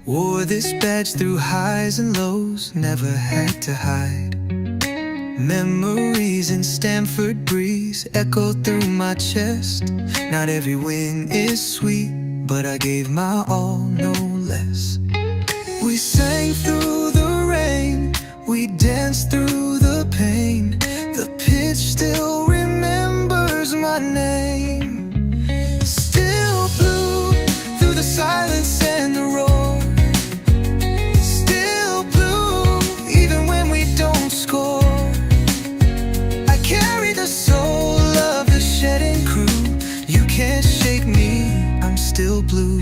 Wore this badge through highs and lows, never had to hide. Memories in Stamford Breeze echo through my chest. Not every win is sweet, but I gave my all, no less. We sang through the rain, we danced through the pain. The pitch still remembers my name. Still blue through the silence and the roar. Still blue even when we don't score. I carry the soul of the shedding crew. You can't shake me, I'm still blue.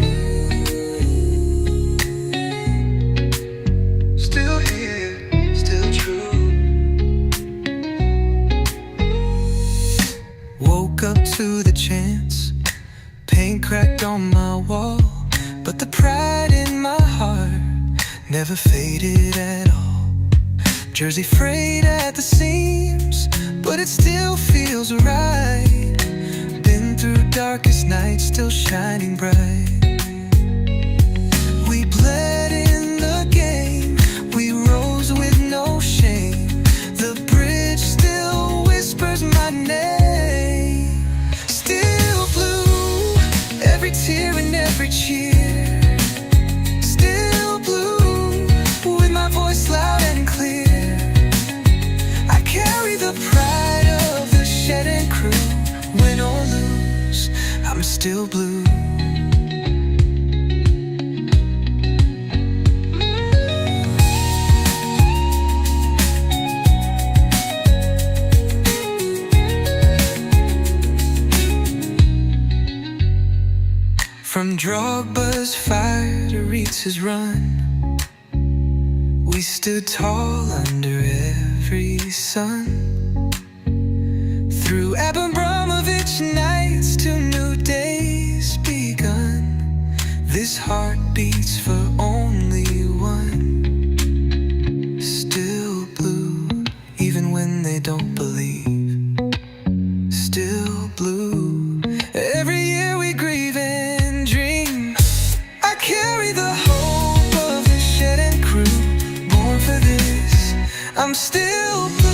Still here, still true. Woke up to the chance, paint cracked on my wall, but the pride in my heart never faded at all. Jersey frayed at the seams, but it still feels right. Been through darkest nights, still shining bright. We bled in the game, we rose with no shame. The bridge still whispers my name. Still blue, every tear and every cheer. Still blue, with my voice loud and clear. I carry the pride of the shedding crew. Win or lose, I'm still blue. From Drogba's fire to Ritz's run, we stood tall under every sun. Through Abramovich nights to new days begun, this heart beats for only one. Still blue, even when they don't believe. Still blue, every year we grieve and dream. I carry the hope of the shedding crew, born for this, I'm still blue.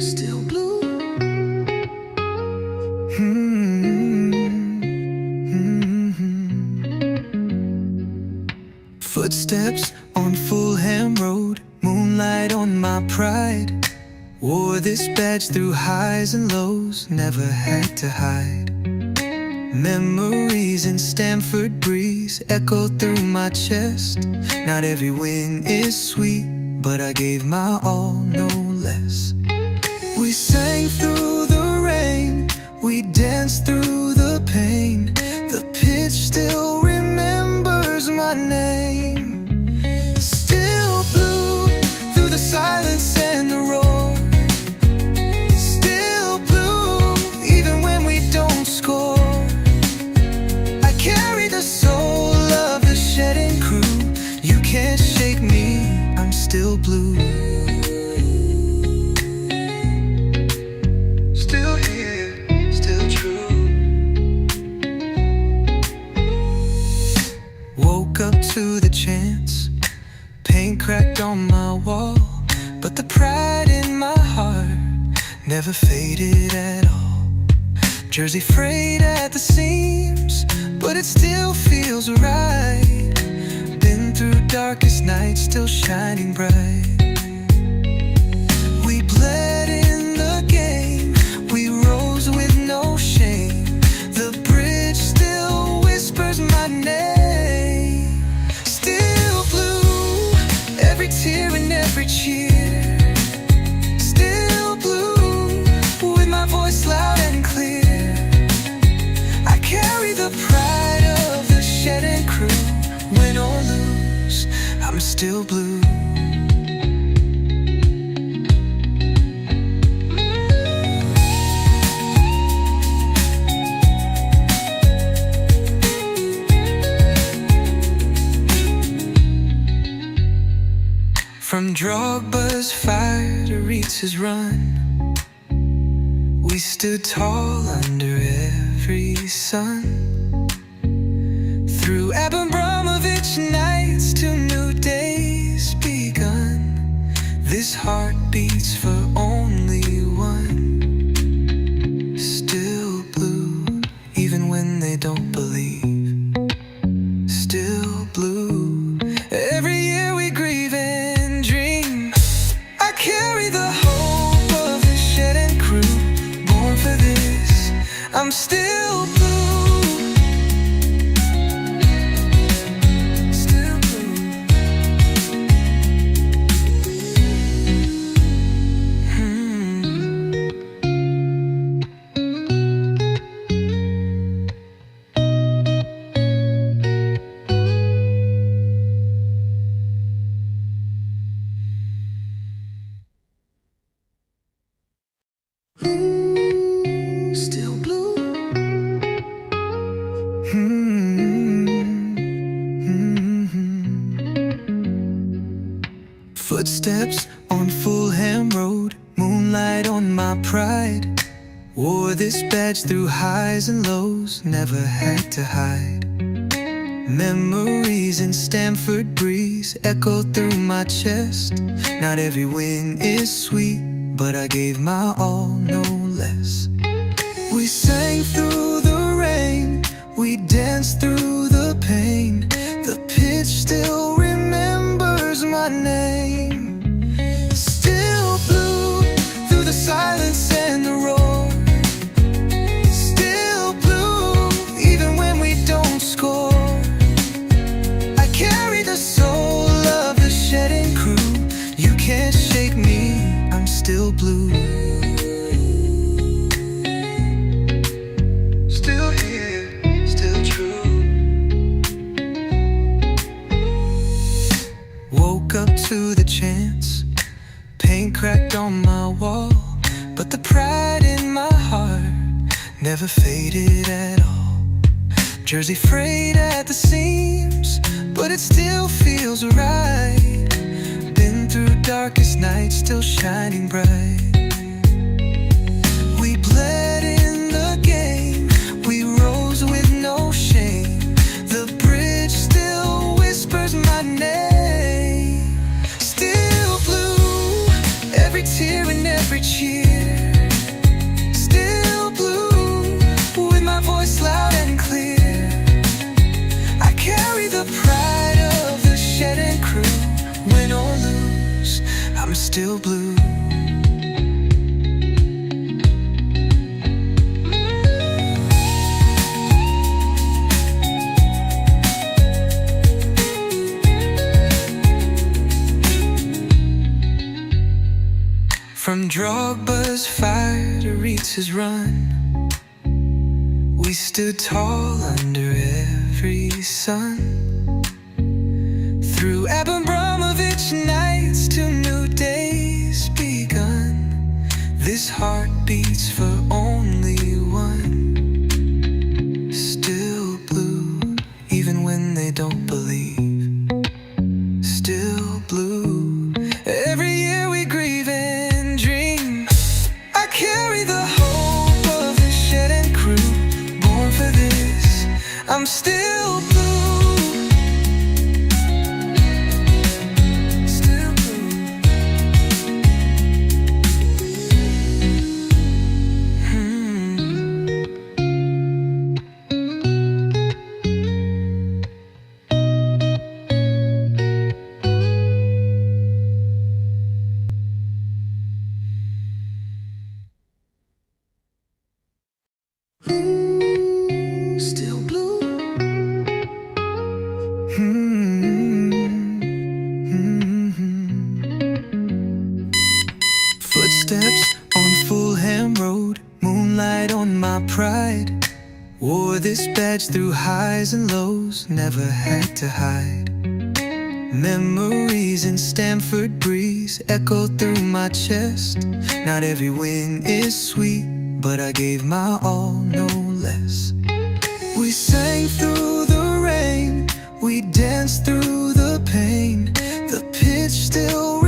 Still blue. Footsteps on Fulham Road, moonlight on my pride. Wore this badge through highs and lows, never had to hide. Memories in Stamford Breeze echo through my chest. Not every win is sweet, but I gave my all, no less. We sang through the rain, we danced through the pain. The pitch still remembers my name. Still blue through the silence and the roar. Still blue even when we don't score. I carry the soul of the shedding crew. You can't shake me, I'm still blue. Still here, still true. Woke up to the chance, paint cracked on my wall, but the pride in my heart never faded at all. Jersey frayed at the seams, but it still feels right. Been through darkest nights, still shining bright. We bled in the game, we rose with no shame. The bridge still whispers my name. Still blue, every tear and every cheer. Still blue, with my voice loud and clear. I carry the pride of the shedding crew. Win or lose, I'm still blue. From Drogba's fire to Ritz's run, we stood tall under every sun. Through Abramovich nights to new days begun, this heart beats for only one. Still blue, even when they don't believe. Still blue, every year we grieve and dream. I carry the hope of the shed and crew, born for this, I'm still blue. Still blue. Still blue. Footsteps on Fulham Road, moonlight on my pride. Wore this badge through highs and lows, never had to hide. Memories in Stamford Breeze echo through my chest. Not every win is sweet, but I gave my all, no less. We sang through the rain, we danced through the pain. The pitch still remembers my name. Still blue, through the silence and the roar. Still blue, even when we don't score. I carry the soul of the shedding crew. You can't shake me, I'm still blue. Still here, still true. Woke up to the chance, paint cracked on my wall, but the pride in my heart never faded at all. Jersey frayed at the seams, but it still feels right. Been through darkest nights, still shining bright. We bled in the game, we rose with no shame. The bridge still whispers my name. Still blue, every tear and every cheer. Still blue, with my voice loud and clear. I carry the pride of the shed and crew. Win or lose, I'm still blue. From Drogba's fire to Ritz's run, we stood tall under every sun. Through Abramovich nights to new days begun, this heart beats for only one. Still blue, even when they don't believe. Still blue, every year we grieve and dream. I carry the hope of the shed and crew, born for this, I'm still blue. Still blue. Footsteps on Fulham Road, moonlight on my pride. Wore this badge through highs and lows, never had to hide. Memories in Stamford Breeze echo through my chest. Not every win is sweet, but I gave my all, no less. We sang through the rain, we danced through the pain. The pitch still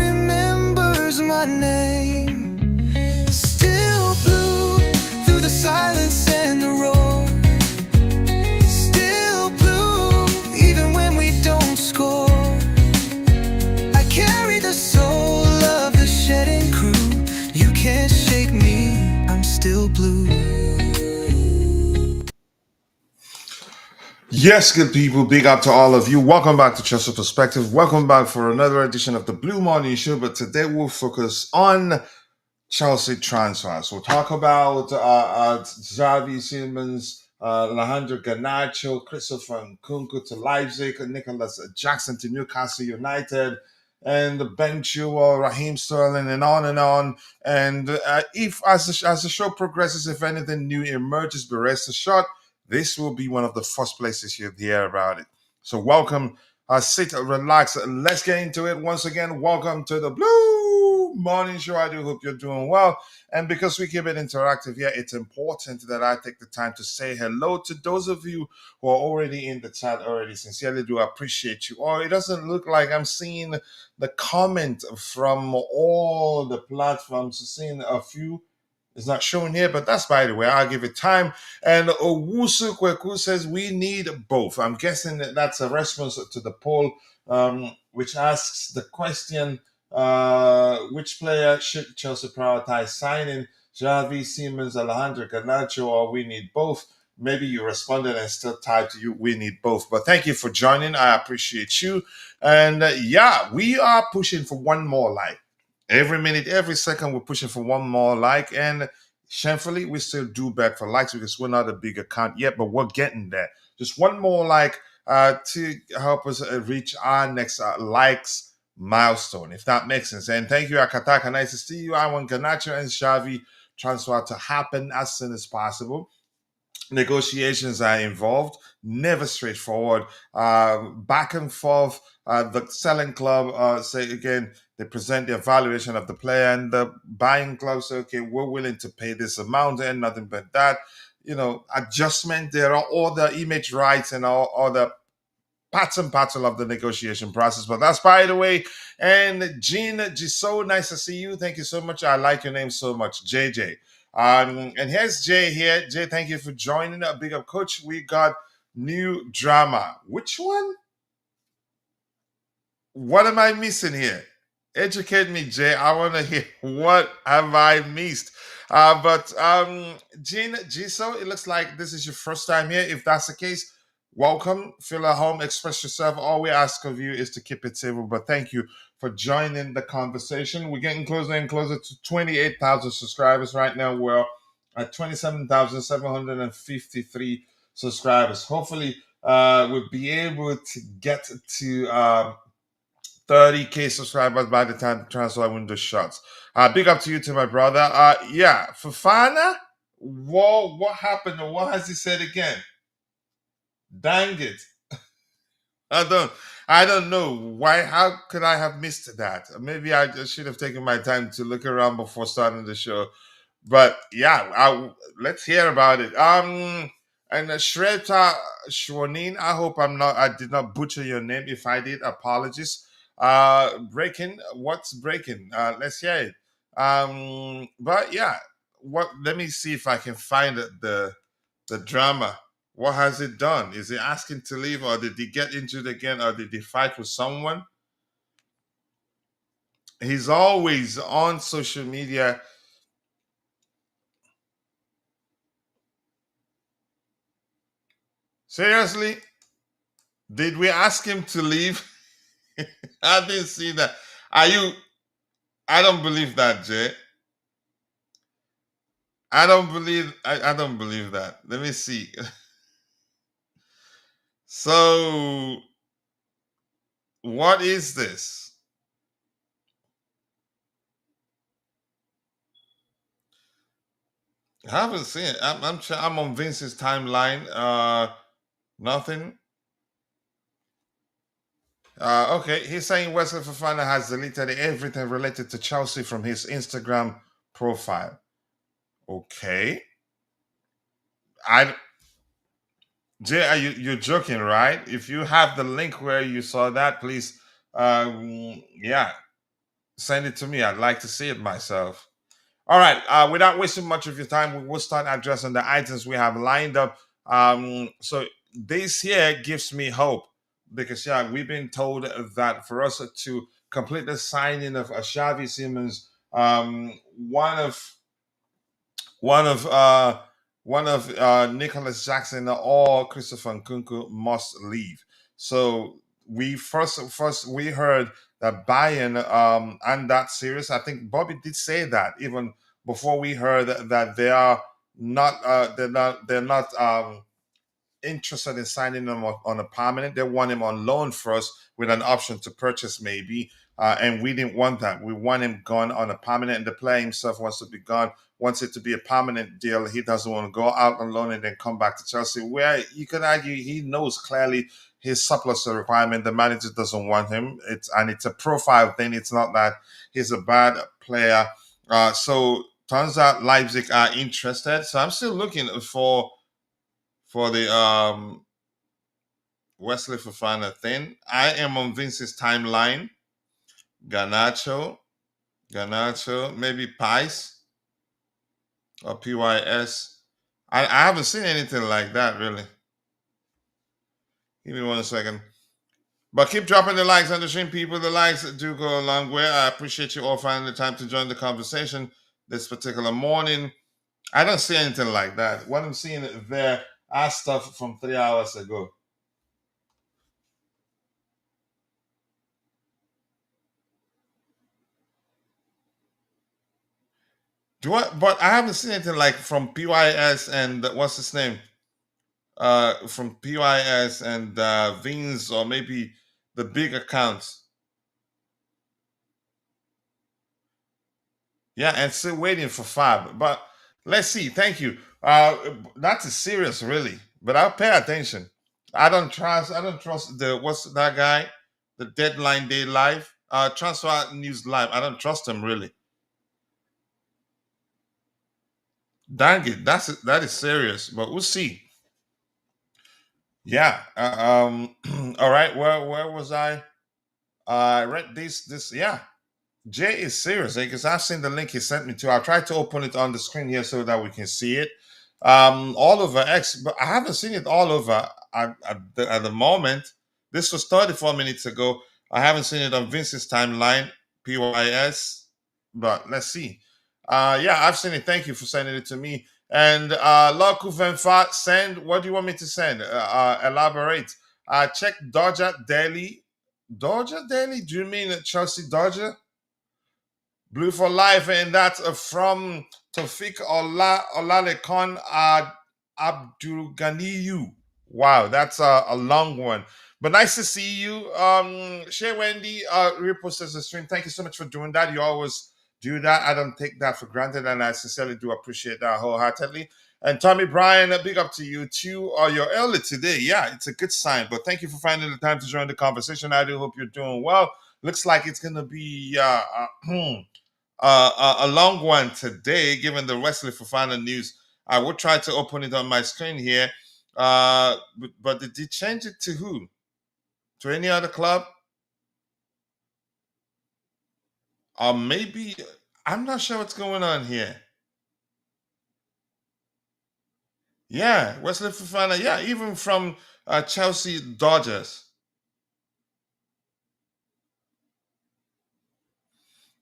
Yes, good people, big up to all of you. Welcome back to Chelsea Perspective. Welcome back for another edition of the Blue Morning Show. But today we'll focus on Chelsea transfers. We'll talk about Xavi Simmons, Alejandro Garnacho, Christopher Nkunku to Leipzig, Nicolas Jackson to Newcastle United, and Ben Chilwell, Raheem Sterling, and on and on. And if as the show progresses, if anything new emerges, be rest assured, this will be one of the first places you'll hear about it. So welcome, sit, relax, let's get into it. Once again, welcome to the Blue Morning Show. I do hope you're doing well. And because we keep it interactive here, it's important that I take the time to say hello to those of you who are already in the chat already. Sincerely do appreciate you. Or it doesn't look like I'm seeing the comment from all the platforms. Seeing a few is not shown here, but that's by the way. I'll give it time. And Owusu Kweku says we need both. I'm guessing that that's a response to the poll, which asks the question: which player should Chelsea prioritize signing? Xavi, Siemens, Alejandro Garnacho, or we need both? Maybe you responded and still typed you. We need both. But thank you for joining. I appreciate you. And yeah, we are pushing for one more like. Every minute, every second, we're pushing for one more like. And shamefully, we still do beg for likes because we're not a big account yet, but we're getting there. Just one more like to help us reach our next likes milestone, if that makes sense. And thank you, Akataka. Nice to see you. I want Garnacho and Xavi transfer to happen as soon as possible. Negotiations are involved, never straightforward. Back and forth. The selling club say again, they present the evaluation of the player, and the buying club say, okay, we're willing to pay this amount and nothing but that. Adjustment. There are all the image rights and all the parts and parcel of the negotiation process. But that's by the way. And Jean so nice to see you. Thank you so much. I like your name so much, JJ. And here's Jay here. Jay, thank you for joining. A big up, coach. We got new drama. Which one? What am I missing here? Educate me, Jay. I want to hear what have I missed. But Jean Jiso, it looks like this is your first time here. If that's the case, welcome. Feel at home. Express yourself. All we ask of you is to keep it civil. But thank you for joining the conversation. We're getting closer and closer to 28,000 subscribers right now. We're at 27,753 subscribers. Hopefully, we'll be able to get to 30K subscribers by the time the transfer window shuts. Big up to you, to my brother. Yeah, Fafana. Whoa, what happened? What has he said again? Dang it! I don't. I don't know why. How could I have missed that? Maybe I just should have taken my time to look around before starting the show. But yeah, let's hear about it. And Shreta Shwanin, I hope I did not butcher your name. If I did, apologies. Breaking, what's breaking? Let's hear it. But yeah, let me see if I can find the drama. What has it done? Is he asking to leave, or did he get injured again, or did he fight with someone? He's always on social media. Seriously? Did we ask him to leave? I didn't see that. Are you? I don't believe that, Jay. I don't believe that. Let me see. So, what is this? I haven't seen it. I'm on Vince's timeline. Nothing. Okay, he's saying Wesley Fofana has deleted everything related to Chelsea from his Instagram profile. Okay. I Jay, you're joking, right? If you have the link where you saw that, please, yeah, send it to me. I'd like to see it myself. All right. Without wasting much of your time, we will start addressing the items we have lined up. So this here gives me hope because yeah, we've been told that for us to complete the signing of Xavi Simmons, one of one of Nicolas Jackson or Christopher Nkunku must leave. So we first we heard that Bayern and that series. I think Bobby did say that even before we heard that they are not they're not interested in signing him on a permanent. They want him on loan first with an option to purchase maybe. And we didn't want that. We want him gone on a permanent. And the player himself wants to be gone, wants it to be a permanent deal. He doesn't want to go out on loan and then come back to Chelsea, where you could argue he knows clearly his surplus requirement. The manager doesn't want him. It's a profile thing. It's not that he's a bad player. So turns out Leipzig are interested. So I'm still looking for the Wesley Fofana thing. I am on Vince's timeline. Garnacho, maybe Pice or PYS. I haven't seen anything like that really. Give me 1 second. But keep dropping the likes on the stream, people. The likes do go a long way. I appreciate you all finding the time to join the conversation this particular morning. I don't see anything like that. What I'm seeing there are stuff from 3 hours ago. But I haven't seen anything like from PYS and what's his name? From PYS and Vins or maybe the big accounts. Yeah, and still waiting for Fab. But let's see. Thank you. That's serious, really. But I'll pay attention. I don't trust the what's that guy? The Deadline Day Live. Transfer News Live. I don't trust him really. Dang it. That is serious. But we'll see. Yeah. All right. Where was I? I read this. Yeah. Jay is serious because I've seen the link he sent me to. I'll try to open it on the screen here so that we can see it. All over X, but I haven't seen it all over at the moment. This was 34 minutes ago. I haven't seen it on Vince's timeline, PYS, but let's see. Yeah, I've seen it. Thank you for sending it to me. And Laku Venfa, send. What do you want me to send? Elaborate. Check Dodger Daily. Dodger Daily? Do you mean Chelsea Dodger? Blue for Life, and that's from Tofik Olalekan Abdul Ganiyu. Wow, that's a long one. But nice to see you. Shea Wendy reposted the stream. Thank you so much for doing that. You always do that. I don't take that for granted, and I sincerely do appreciate that wholeheartedly. And Tommy Bryan, a big up to you too. You're early today. Yeah, it's a good sign. But thank you for finding the time to join the conversation. I do hope you're doing well. Looks like it's gonna be a long one today, given the Wesley Fofana news. I will try to open it on my screen here. But did he change it to who? To any other club? Or maybe, I'm not sure what's going on here. Yeah, Wesley Fofana. Yeah, even from Chelsea Dodgers.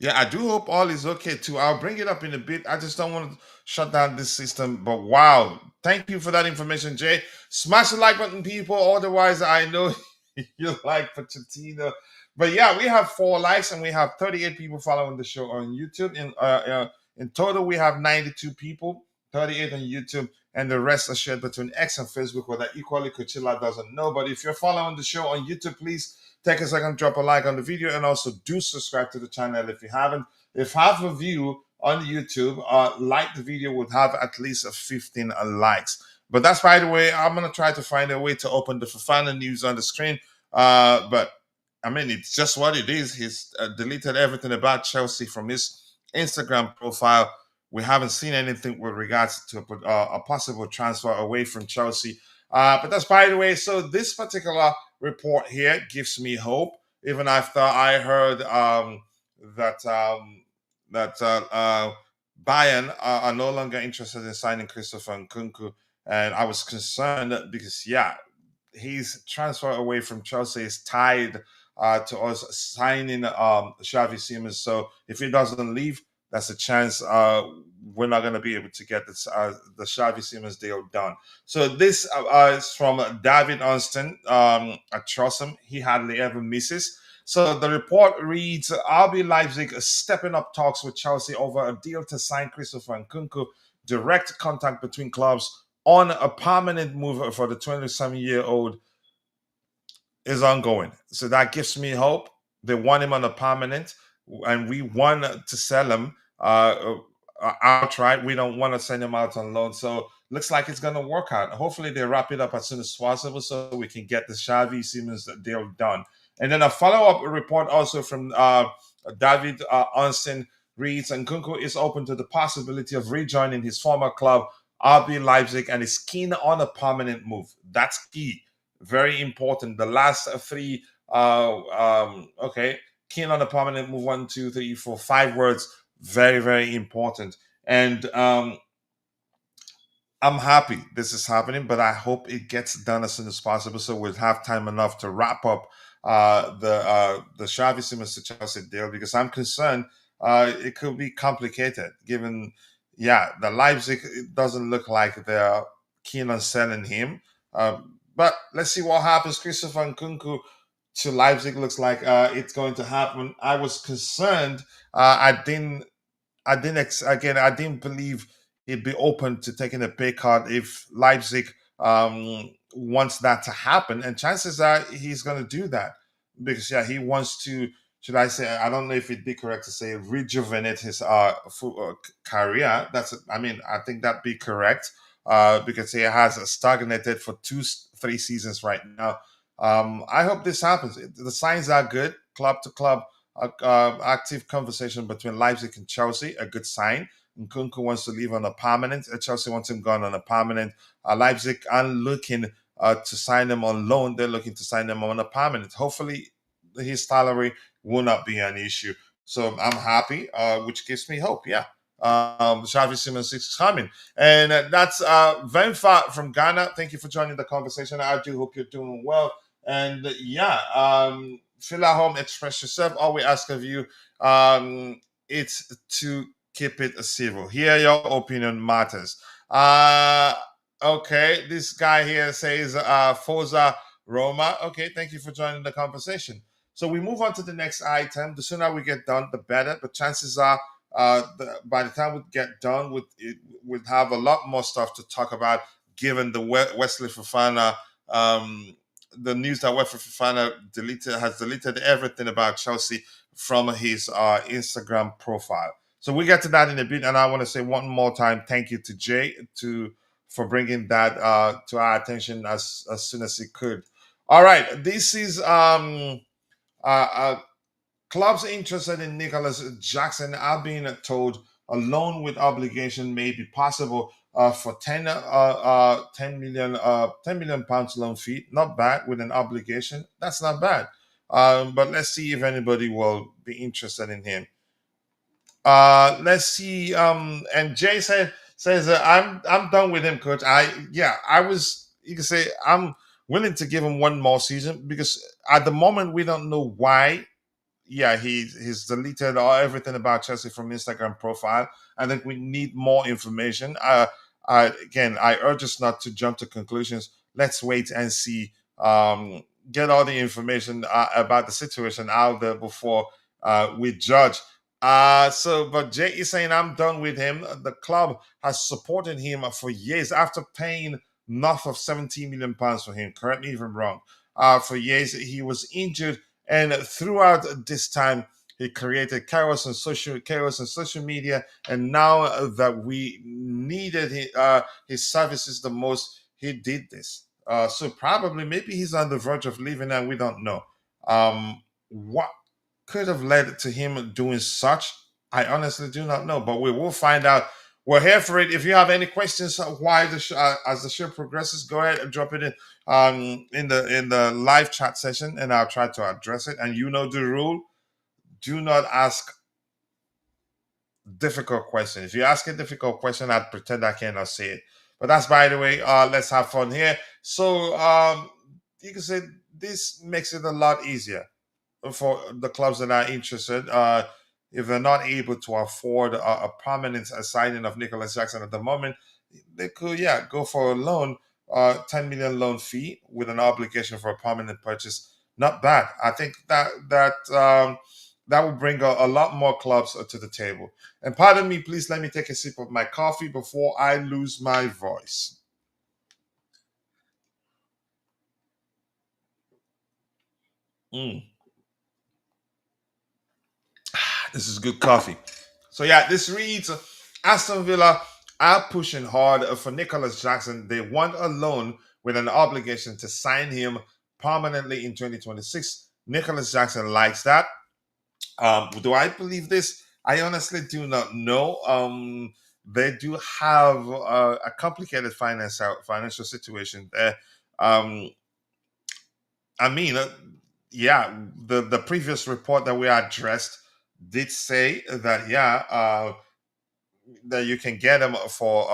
Yeah, I do hope all is okay too. I'll bring it up in a bit. I just don't want to shut down this system. But wow, thank you for that information, Jay. Smash the like button, people. Otherwise, I know you like Pochettino. But yeah, we have 4 likes and we have 38 people following the show on YouTube. In total, we have 92 people, 38 on YouTube, and the rest are shared between X and Facebook, where that equally Coachella doesn't know. But if you're following the show on YouTube, please take a second, drop a like on the video, and also do subscribe to the channel if you haven't. If half of you on YouTube like the video, would have at least 15 likes. But that's, by the way, I'm going to try to find a way to open the Fofana news on the screen. But I mean, it's just what it is. He's deleted everything about Chelsea from his Instagram profile. We haven't seen anything with regards to a possible transfer away from Chelsea. But that's, by the way. So this particular report here gives me hope, even after I heard that Bayern are no longer interested in signing Christopher Nkunku, and I was concerned because his transfer away from Chelsea is tied to us signing Xavi Simons. So if he doesn't leave, that's a chance we're not going to be able to get this the Xavi Simons deal done. So this is from David Onston. I trust him. He hardly ever misses. So the report reads: RB Leipzig is stepping up talks with Chelsea over a deal to sign Christopher Nkunku. Direct contact between clubs on a permanent move for the 27-year-old is ongoing. So that gives me hope. They want him on a permanent, and we want to sell him outright. We don't want to send him out on loan. So looks like it's going to work out. Hopefully they wrap it up as soon as possible so we can get the Xavi Simons deal done. And then a follow-up report also from David Onston reads: Nkunku is open to the possibility of rejoining his former club, RB Leipzig, and is keen on a permanent move. That's key. Very important. The last three, okay, keen on a permanent move, 1, 2, 3, 4, 5 words, very, very important. And I'm happy this is happening, but I hope it gets done as soon as possible so we'll have time enough to wrap up the Xavi Simons to Chelsea deal, because I'm concerned it could be complicated given, yeah, the Leipzig, it doesn't look like they're keen on selling him. But let's see what happens. Christopher Nkunku to Leipzig looks like it's going to happen. I was concerned. I didn't believe he'd be open to taking a pay cut if Leipzig wants that to happen, and chances are he's going to do that because yeah, he wants to. Should I say? I don't know if it'd be correct to say rejuvenate his career. I mean, I think that'd be correct because he has stagnated for 3 seasons right now. I hope this happens. The signs are good, club to club active conversation between Leipzig and Chelsea, a good sign. Nkunku wants to leave on a permanent. Chelsea wants him gone on a permanent. Leipzig aren't looking to sign him on loan. They're looking to sign him on a permanent. Hopefully, his salary will not be an issue. So I'm happy, which gives me hope. Yeah. Xavi Simons is coming. And that's Venfa from Ghana. Thank you for joining the conversation. I do hope you're doing well. And yeah, fill at home, express yourself. All we ask of you, it's to keep it civil. Here, your opinion matters. Okay, this guy here says Forza Roma. Okay, thank you for joining the conversation. So we move on to the next item. The sooner we get done, the better. But chances are, by the time we get done, we'll have a lot more stuff to talk about, given the Wesley Fofana the news that Wesley Fofana has deleted everything about Chelsea from his Instagram profile. So we get to that in a bit, and I want to say one more time, thank you to Jay for bringing that to our attention as soon as he could. All right, this is clubs interested in Nicolas Jackson are being told a loan with obligation may be possible for 10 million pounds loan fee. Not bad with an obligation. That's not bad. But let's see if anybody will be interested in him. Let's see. And Jay says I'm done with him, coach. I was. You can say I'm willing to give him one more season because at the moment we don't know why. Yeah, he's deleted everything about Chelsea from Instagram profile. I think we need more information. Again, I urge us not to jump to conclusions. Let's wait and see. Get all the information about the situation out there before we judge. But Jay is saying I'm done with him. The club has supported him for years after paying north of 17 million pounds for him. Correct me if I'm wrong. For years he was injured, and throughout this time he created chaos on social media. And now that we needed his services the most, he did this. So probably maybe he's on the verge of leaving, and we don't know. What could have led to him doing such? I honestly do not know, but we will find out. We're here for it. If you have any questions, why as the show progresses, go ahead and drop it in the live chat session, and I'll try to address it. And you know the rule: do not ask difficult questions. If you ask a difficult question, I'd pretend I cannot see it. But that's by the way. Let's have fun here. So you can say this makes it a lot easier for the clubs that are interested. if they're not able to afford a permanent signing of Nicolas Jackson at the moment, they could, yeah, go for a loan, 10 million loan fee with an obligation for a permanent purchase. Not bad. I think that will bring a lot more clubs to the table. And pardon me, please let me take a sip of my coffee before I lose my voice. Mm, this is good coffee. So yeah, this reads Aston Villa are pushing hard for Nicolas Jackson. They want a loan with an obligation to sign him permanently in 2026. Nicolas Jackson likes that. Do I believe this? I honestly do not know. They do have a complicated financial situation there. Um, I mean, yeah, the previous report that we addressed did say that, yeah, that you can get them for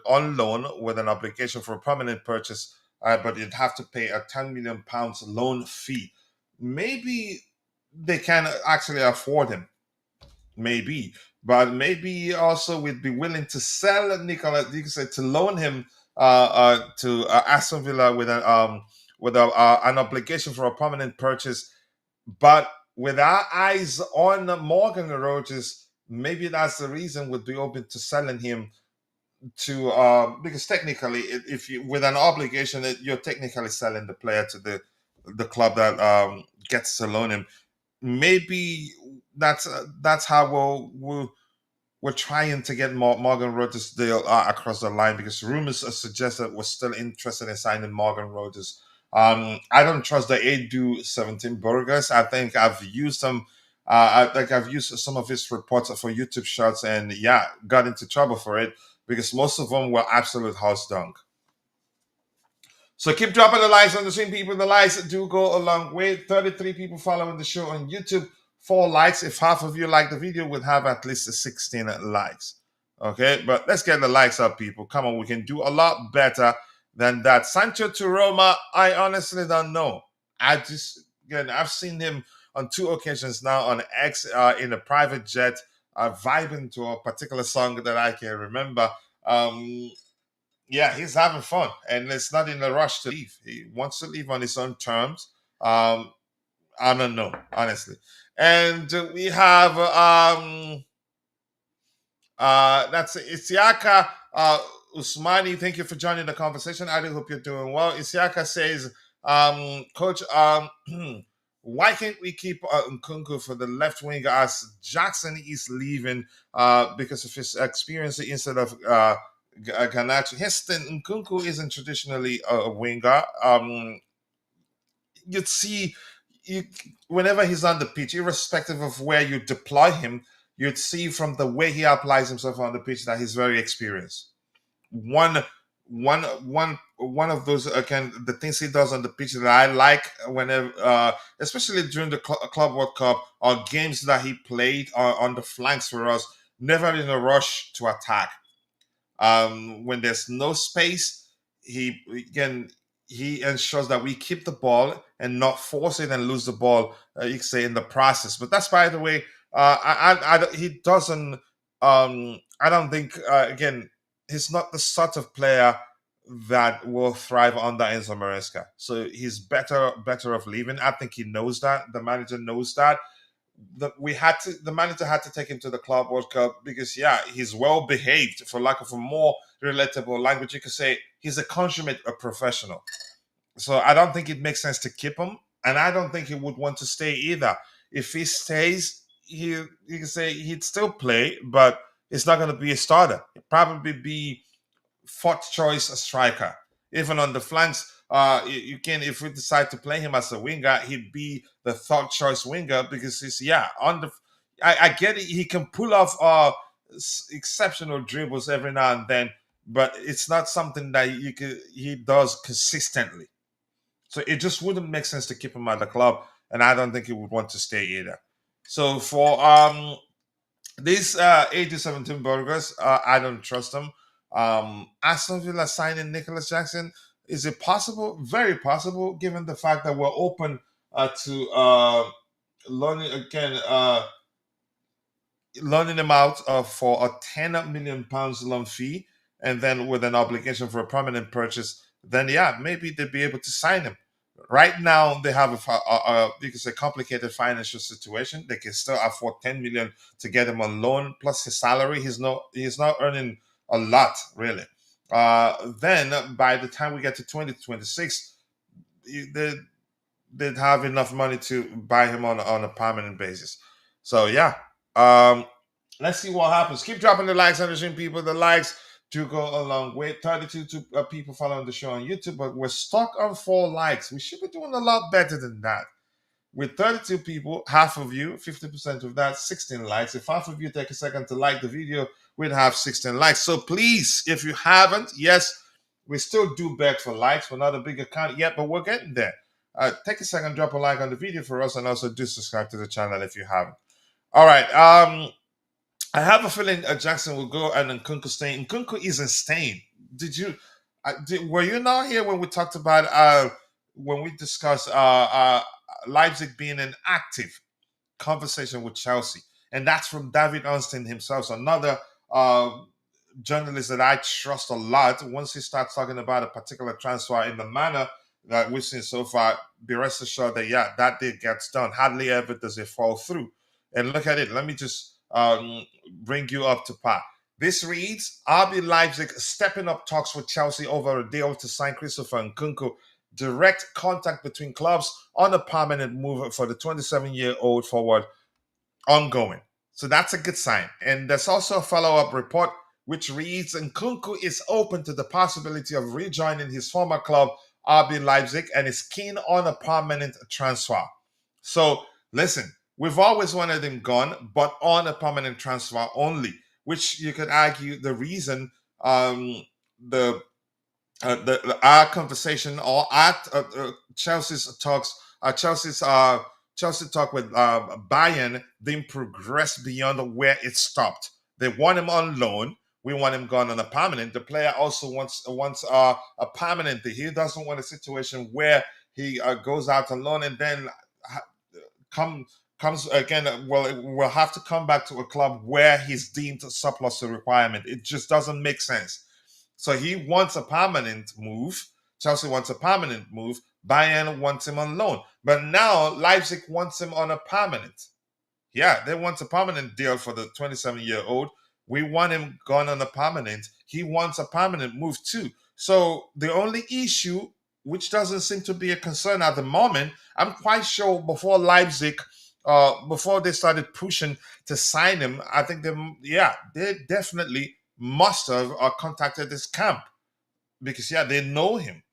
on loan with an obligation for a permanent purchase, but you'd have to pay a £10 million loan fee. Maybe they can actually afford him, maybe, but maybe also we'd be willing to sell Nicola, you could say, to loan him to Aston Villa with an obligation for a permanent purchase, but with our eyes on Morgan Rogers, maybe that's the reason we'd be open to selling him to because technically, if you with an obligation, you're technically selling the player to the club that gets to loan him. Maybe that's how we're trying to get Morgan Rogers deal across the line because rumors suggest that we're still interested in signing Morgan Rogers. I don't trust the Edu 17 Burgers. I think I've used some. I think I've used some of his reports for YouTube shots, and yeah, got into trouble for it because most of them were absolute house dunk. So keep dropping the likes on the stream, people. The likes do go a long way. 33 people following the show on YouTube. 4 likes. If half of you like the video, we'll have at least 16 likes. Okay, but let's get the likes up, people. Come on, we can do a lot better than that. Sancho to Roma, I honestly don't know. I just, again, I've seen him on 2 occasions now on X in a private jet, vibing to a particular song that I can remember. Yeah, he's having fun, and it's not in a rush to leave. He wants to leave on his own terms. Um, I don't know, honestly. And we have that's Isiaka Usmani. Thank you for joining the conversation. I do hope you're doing well. Isiaka says, Coach, why can't we keep Nkunku for the left winger as Jackson is leaving because of his experience instead of Garnacho? Heston Nkunku isn't traditionally a winger. You'd see you, whenever he's on the pitch, irrespective of where you deploy him, you'd see from the way he applies himself on the pitch that he's very experienced. One of those again the things he does on the pitch that I like whenever, especially during the Club World Cup or games that he played on the flanks for us, never in a rush to attack. When there's no space, he ensures that we keep the ball and not force it and lose the ball. You could say in the process, but that's by the way. He doesn't. I don't think. Again, he's not the sort of player that will thrive under Enzo Maresca. So he's better off leaving. I think he knows that. The manager knows that. The manager had to take him to the Club World Cup because yeah, he's well behaved, for lack of a more relatable language. You could say he's a consummate a professional. So I don't think it makes sense to keep him, and I don't think he would want to stay either. If he stays, you can say he'd still play, but it's not going to be a starter. He'd probably be fourth choice striker. Even on the flanks, you can, if we decide to play him as a winger, he'd be the third choice winger because he's yeah on the. I get it. He can pull off exceptional dribbles every now and then, but it's not something that he does consistently. So it just wouldn't make sense to keep him at the club, and I don't think he would want to stay either. So for these 80-17 burgers, I don't trust them. Aston Villa signing Nicolas Jackson, is it possible? Very possible, given the fact that we're open to learning again. loaning him out for a £10 million loan fee, and then with an obligation for a permanent purchase, then yeah, maybe they'd be able to sign him. Right now, they have you could say complicated financial situation. They can still afford 10 million to get him on loan plus his salary. He's not earning a lot really. Then by the time we get to 2026, they they'd have enough money to buy him on a permanent basis. So yeah, um, let's see what happens. Keep dropping the likes on the stream, people. The likes do go a long way. 32 people following the show on YouTube, but we're stuck on 4 likes. We should be doing a lot better than that. With 32 people, half of you, 50% of that, 16 likes. If half of you take a second to like the video, we'd have 16 likes. So please, if you haven't, yes, we still do beg for likes. We're not a big account yet, but we're getting there. Take a second, drop a like on the video for us, and also do subscribe to the channel if you haven't. All right. I have a feeling Jackson will go and Nkunku staying. Nkunku isn't staying. Were you not here when we talked about when we discussed Leipzig being an active conversation with Chelsea? And that's from David Ornstein himself. So another uh, journalist that I trust a lot. Once he starts talking about a particular transfer in the manner that we've seen so far, be rest assured that yeah, that deal gets done. Hardly ever does it fall through. And look at it. Let me just bring you up to par. This reads: RB Leipzig stepping up talks with Chelsea over a deal to sign Christopher Nkunku. Direct contact between clubs on a permanent move for the 27-year-old forward ongoing. So that's a good sign. And there's also a follow-up report which reads Nkunku is open to the possibility of rejoining his former club, RB Leipzig, and is keen on a permanent transfer. So listen, we've always wanted him gone, but on a permanent transfer only, which you could argue the reason the our conversation or at Chelsea's talks, Chelsea talk with Bayern didn't progress beyond where it stopped. They want him on loan. We want him gone on a permanent. The player also wants a permanent. He doesn't want a situation where he goes out on loan and then ha- come comes again. Well, it will have to come back to a club where he's deemed surplus to requirement. It just doesn't make sense. So he wants a permanent move. Chelsea wants a permanent move. Bayern wants him on loan. But now Leipzig wants him on a permanent. Yeah, they want a permanent deal for the 27-year-old. We want him gone on a permanent. He wants a permanent move too. So the only issue, which doesn't seem to be a concern at the moment, I'm quite sure before they started pushing to sign him, I think they definitely must have contacted his camp because yeah, they know him.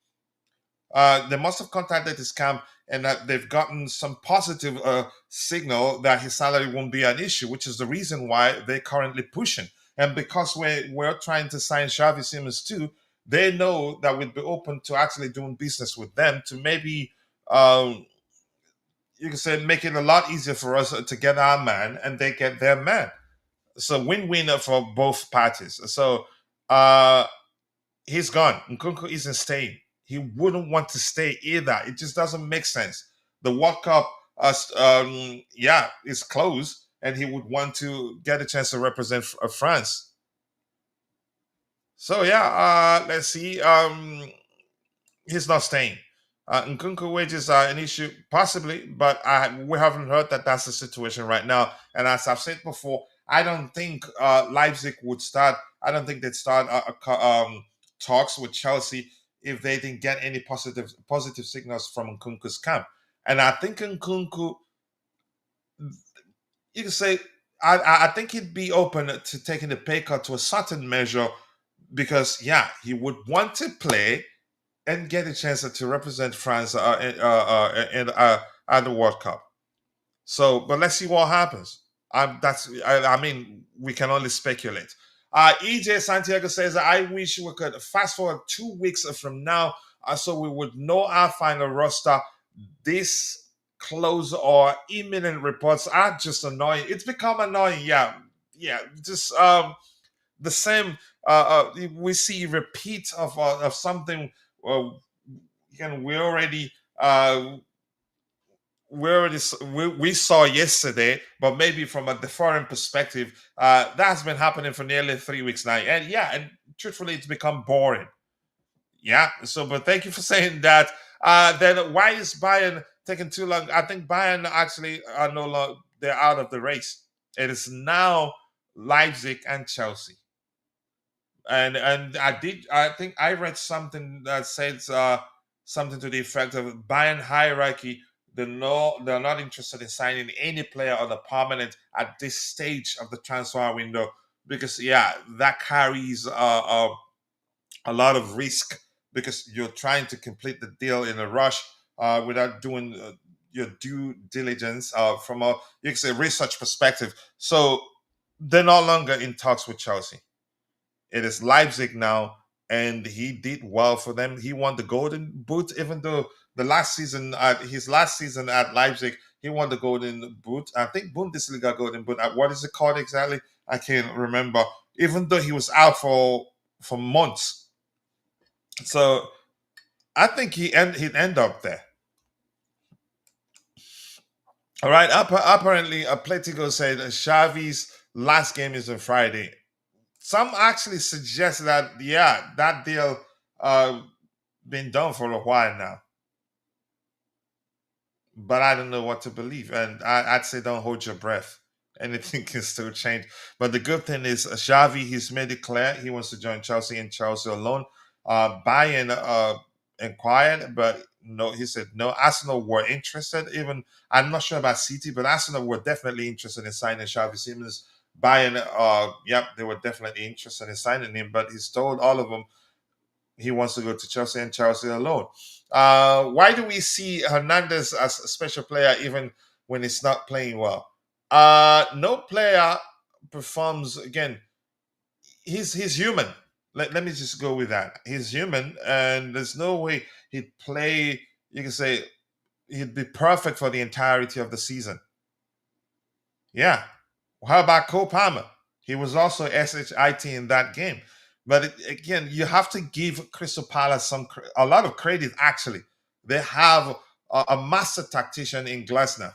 They must have contacted his camp and that they've gotten some positive signal that his salary won't be an issue, which is the reason why they're currently pushing. And because we're trying to sign Xavi Simons too, they know that we'd be open to actually doing business with them to maybe you can say make it a lot easier for us to get our man and they get their man. So win-win for both parties. So uh he's gone. Nkunku isn't staying. He wouldn't want to stay either. It just doesn't make sense. The World Cup, is closed, and he would want to get a chance to represent France. So yeah, let's see. He's not staying. Nkunku wages are an issue, possibly, but we haven't heard that that's the situation right now. And as I've said before, I don't think Leipzig would start. I don't think they'd start talks with Chelsea if they didn't get any positive signals from Nkunku's camp. And I think Nkunku, you can say, I think he'd be open to taking a pay cut to a certain measure because yeah, he would want to play and get a chance to represent France at the World Cup. So, but let's see what happens. I mean, we can only speculate. EJ Santiago says, I wish we could fast forward 2 weeks from now so we would know our final roster. This close or imminent reports are just annoying. It's become annoying. Yeah. Yeah. Just the same. We see repeat of something. Uh, we already we saw yesterday, but maybe from the foreign perspective, that has been happening for nearly 3 weeks now, and yeah, and truthfully, it's become boring. Yeah. So, but thank you for saying that. Then why is Bayern taking too long? I think Bayern actually are no longer, they're out of the race. It is now Leipzig and Chelsea. And I think I read something that says something to the effect of Bayern hierarchy. They're not interested in signing any player on a permanent at this stage of the transfer window because yeah, that carries a lot of risk because you're trying to complete the deal in a rush without doing your due diligence from a you can say research perspective. So they're no longer in talks with Chelsea. It is Leipzig now, and he did well for them. He won the Golden Boot, even though his last season at Leipzig, he won the Golden Boot. I think Bundesliga Golden Boot. What is it called exactly? I can't remember. Even though he was out for months, so I think he'd end up there. All right. Apparently, Atletico said Xavi's last game is on Friday. Some actually suggest that yeah, that deal uh been done for a while now, but I don't know what to believe. And I'd say don't hold your breath. Anything can still change. But the good thing is, Xavi, he's made it clear he wants to join Chelsea and Chelsea alone. Bayern inquired, but no, he said no. Arsenal were interested. Even I'm not sure about City, but Arsenal were definitely interested in signing Xavi Simons. Bayern, yep, they were definitely interested in signing him, but he's told all of them he wants to go to Chelsea and Chelsea alone. Why do we see Hernandez as a special player even when he's not playing well? No player performs again. He's human. Let me just go with that. He's human, and there's no way he'd play. You can say he'd be perfect for the entirety of the season. Yeah. How about Cole Palmer? He was also SHIT in that game. But again, you have to give Crystal Palace a lot of credit. Actually, they have a master tactician in Glasner.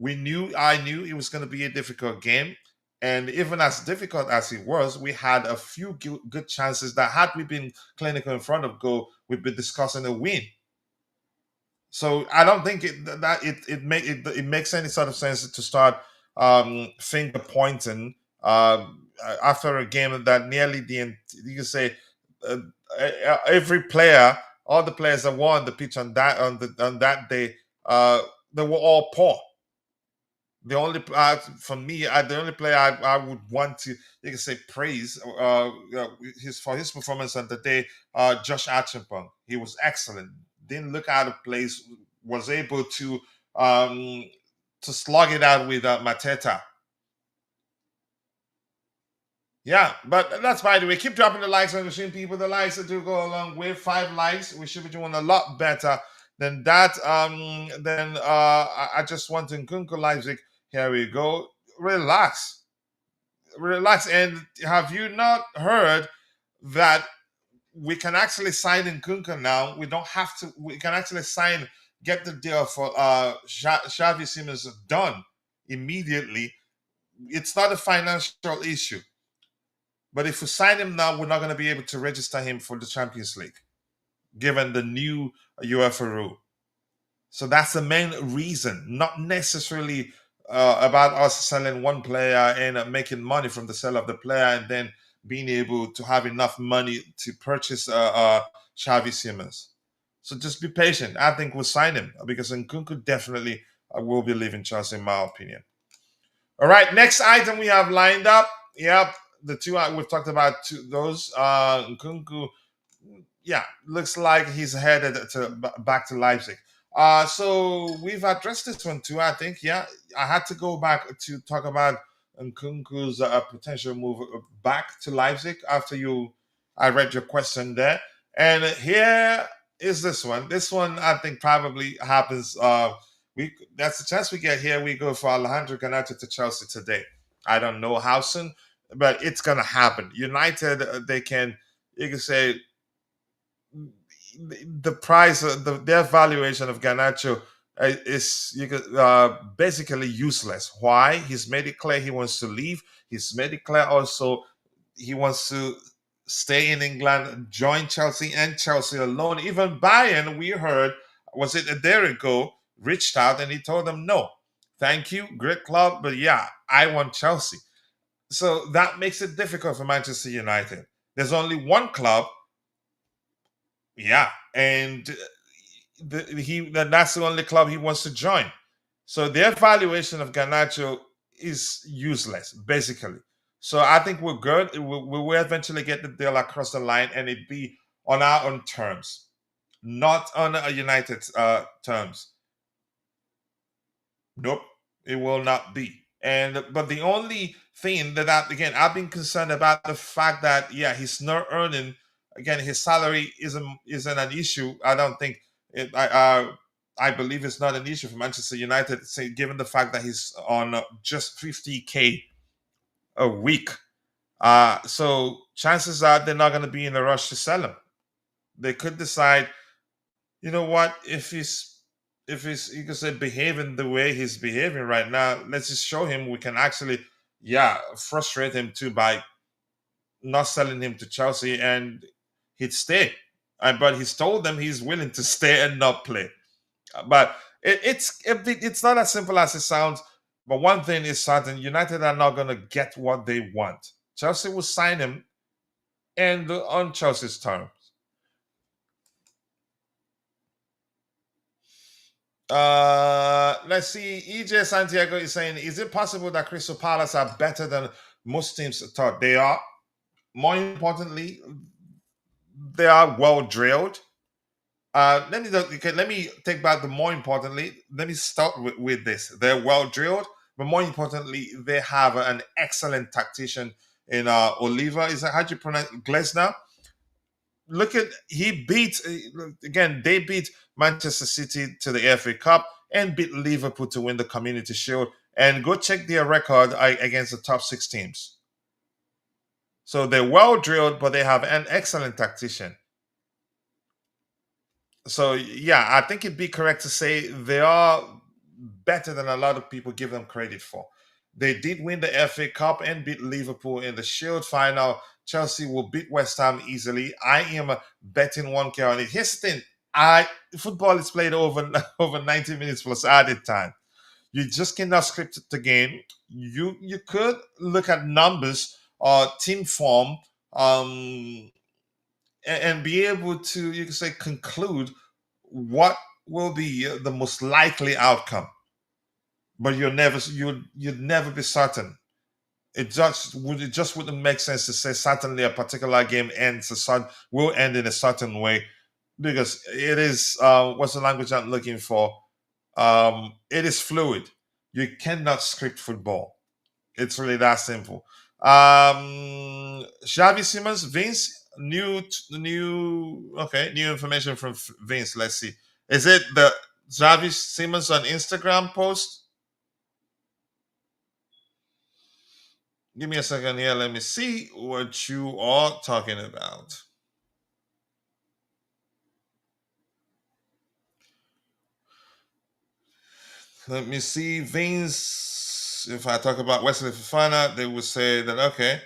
I knew it was going to be a difficult game, and even as difficult as it was, we had a few good chances that had we been clinical in front of goal, we'd be discussing a win. So I don't think it makes any sort of sense to start finger pointing after a game that nearly you can say uh, every player, all the players that were on the pitch on that day, they were all poor. The only for me, the only player I would want to you can say praise his for his performance on the day, Josh Archimpong. He was excellent. Didn't look out of place. Was able um, to slug it out with Mateta. Yeah, but that's by the way. Keep dropping the likes on the stream, people. The likes that do go along with 5 likes. We should be doing a lot better than that. Then I just want to Nkunku Leipzig. Here we go. Relax, relax. And have you not heard that we can actually sign Nkunku now? We don't have to. We can actually sign, get the deal for Xavi Simons done immediately. It's not a financial issue. But if we sign him now, we're not going to be able to register him for the Champions League, given the new UEFA rule. So that's the main reason, not necessarily about us selling one player and making money from the sale of the player and then being able to have enough money to purchase Xavi Simons. So just be patient. I think we'll sign him because Nkunku definitely will be leaving Chelsea, in my opinion. All right, next item we have lined up. Yep, the two we've talked about those. Nkunku, yeah, looks like he's headed back to Leipzig. So we've addressed this one too. I think, yeah, I had to go back to talk about Nkunku's potential move back to Leipzig after I read your question there, and here is this one. This one I think probably happens. That's the chance we get here. We go for Alejandro Garnacho to Chelsea today. I don't know how soon, but it's gonna happen. United, they can. You can say the price, their valuation of Garnacho. is you could basically useless. Why? He's made it clear he wants to leave. He's made it clear also he wants to stay in England, join Chelsea and Chelsea alone. Even Bayern, we heard, was it a day ago, reached out and he told them no. Thank you, great club, but yeah, I want Chelsea. So that makes it difficult for Manchester United. There's only one club, yeah, and that's the only club he wants to join. So their valuation of Garnacho is useless, basically. So I think we're good. We will eventually get the deal across the line, and it be on our own terms, not on a United terms. Nope, it will not be. And but the only thing again, I've been concerned about the fact that yeah, he's not earning. Again, his salary isn't an issue. I don't think it. I believe it's not an issue for Manchester United, say, given the fact that he's on just 50K a week. So chances are they're not going to be in a rush to sell him. They could decide, you know what, if he's you could say behaving the way he's behaving right now, let's just show him we can actually, yeah, frustrate him too by not selling him to Chelsea and he'd stay. But he's told them he's willing to stay and not play. But it's not as simple as it sounds. But one thing is certain: United are not going to get what they want. Chelsea will sign him, and on Chelsea's terms. Let's see. EJ Santiago is saying, is it possible that Crystal Palace are better than most teams thought they are? More importantly, they are well drilled. Let me take back the more importantly. Let me start with this. They're well drilled, but more importantly, they have an excellent tactician in Oliver. Is that how you pronounce Glesner? Look at he beat again. They beat Manchester City to the FA Cup and beat Liverpool to win the Community Shield. And go check their record against the top six teams. So they're well drilled, but they have an excellent tactician. So yeah, I think it'd be correct to say they are better than a lot of people give them credit for. They did win the FA Cup and beat Liverpool in the Shield final. Chelsea will beat West Ham easily. I am betting 1K on it. Here's the thing: I football is played over over 90 minutes plus added time. You just cannot script the game. You could look at numbers or team form, and be able to, you can say, conclude what will be the most likely outcome, but you'd never be certain. It just wouldn't make sense to say certainly a particular game will end in a certain way, because it is what's the language I'm looking for. It is fluid. You cannot script football. It's really that simple. Xavi Simmons, Vince, new information from Vince. Let's see. Is it the Xavi Simmons on Instagram post? Give me a second here. Let me see what you are talking about. Let me see. Vince, if I talk about Wesley Fofana, they would say that, okay.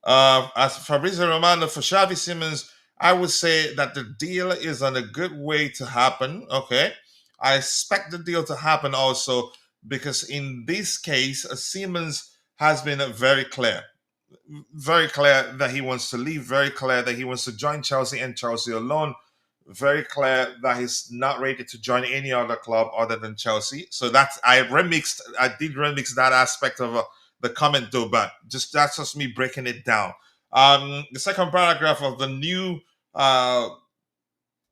As Fabrizio Romano, for Xavi Simmons, I would say that the deal is on a good way to happen. Okay. I expect the deal to happen also because in this case, Simmons has been very clear that he wants to leave, very clear that he wants to join Chelsea and Chelsea alone, very clear that he's not ready to join any other club other than Chelsea. So I did remix that aspect of the comment though, but that's just me breaking it down. The second paragraph of the new uh,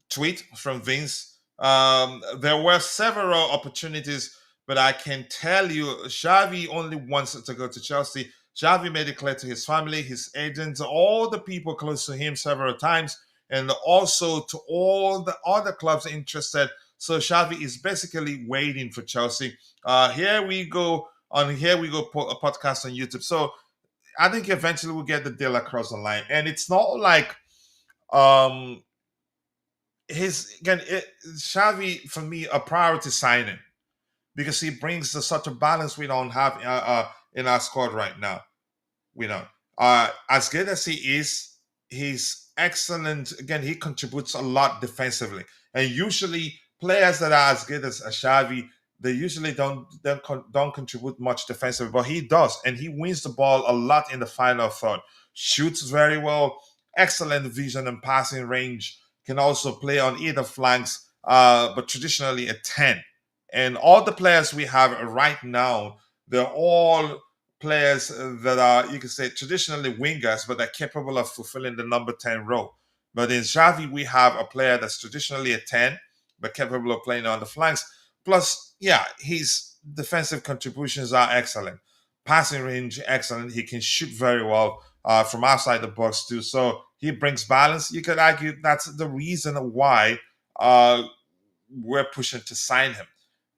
tweet from Vince. There were several opportunities, but I can tell you, Xavi only wants to go to Chelsea. Xavi made it clear to his family, his agents, all the people close to him several times, and also to all the other clubs interested. So Xavi is basically waiting for Chelsea. Here we go a podcast on YouTube. So I think eventually we'll get the deal across the line, and it's not like um Xavi for me a priority signing because he brings the sort of balance we don't have in our squad right now. We know. As good as he is, he's excellent. Again, he contributes a lot defensively, and usually players that are as good as Xavi, they usually don't contribute much defensively, but he does, and he wins the ball a lot in the final third. Shoots very well, excellent vision and passing range. Can also play on either flanks, but traditionally a 10. And all the players we have right now, they're all players that are, you could say, traditionally wingers, but they're capable of fulfilling the number 10 role. But in Xavi, we have a player that's traditionally a 10, but capable of playing on the flanks. Plus, yeah, his defensive contributions are excellent. Passing range, excellent. He can shoot very well from outside the box, too. So he brings balance. You could argue that's the reason why we're pushing to sign him.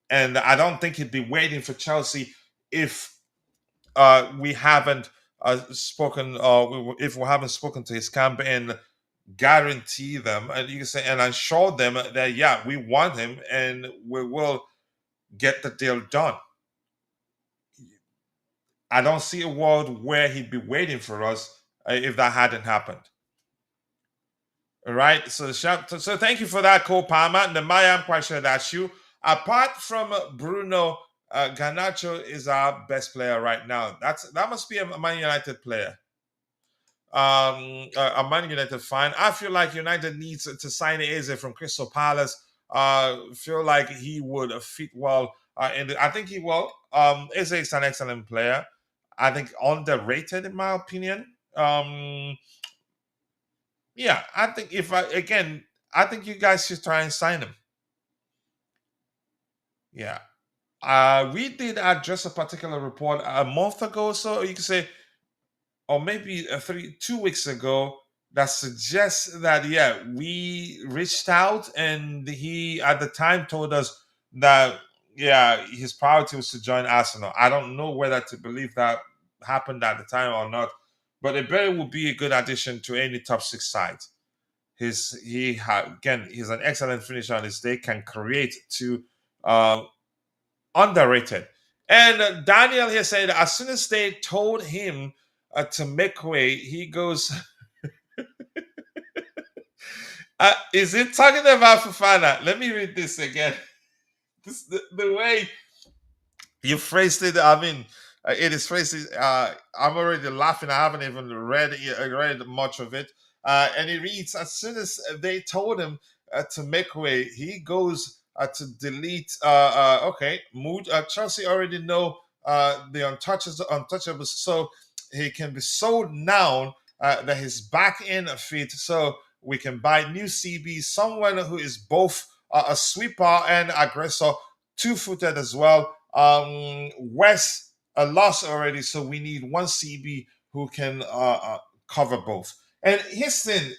And I don't think he'd be waiting for Chelsea if we haven't spoken, if we haven't spoken to his camp and guarantee them, and you can say, and assure them that yeah, we want him and we will get the deal done. I don't see a world where he'd be waiting for us if that hadn't happened. All right. So thank you for that, Cole Palmer. And the Maya, I'm quite sure that's you. Apart from Bruno, Garnacho is our best player right now. That must be a Man United player. A Man United fan. I feel like United needs to sign Eze from Crystal Palace. Feel like he would fit well. I think he will. Eze is an excellent player. I think underrated in my opinion. Yeah, I think I think you guys should try and sign him. Yeah. We did address a particular report a month ago, so you can say, or maybe 2 weeks ago, that suggests that yeah, we reached out and he at the time told us that yeah, his priority was to join Arsenal. I don't know whether to believe that happened at the time or not, but it better would be a good addition to any top six side. Again, he's an excellent finisher on his day, can create to underrated. And Daniel here said as soon as they told him to make way, he goes, is it talking about Fafana? Let me read this again. The way you phrased it, I mean, it is phrased. I'm already laughing. I haven't even read much of it. And it reads: as soon as they told him to make way, he goes to delete. Okay, mood. Chelsea already know the untouchables, so he can be sold now that he's back in fit. So we can buy new CB, someone who is both a sweeper and aggressor, two-footed as well. West lost already, so we need one CB who can cover both. And here's the thing: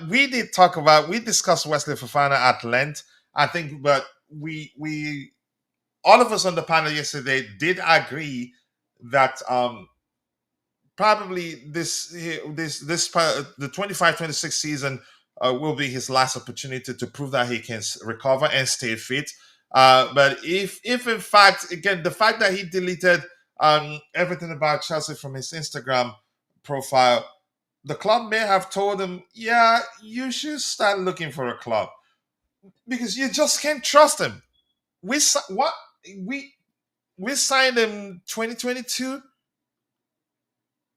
we discussed Wesley Fofana at length. I think, but we all of us on the panel yesterday did agree that probably the 25-26 season will be his last opportunity to prove that he can recover and stay fit. But if in fact, again, the fact that he deleted everything about Chelsea from his Instagram profile, the club may have told him, yeah, you should start looking for a club because you just can't trust him. What we we signed him 2022,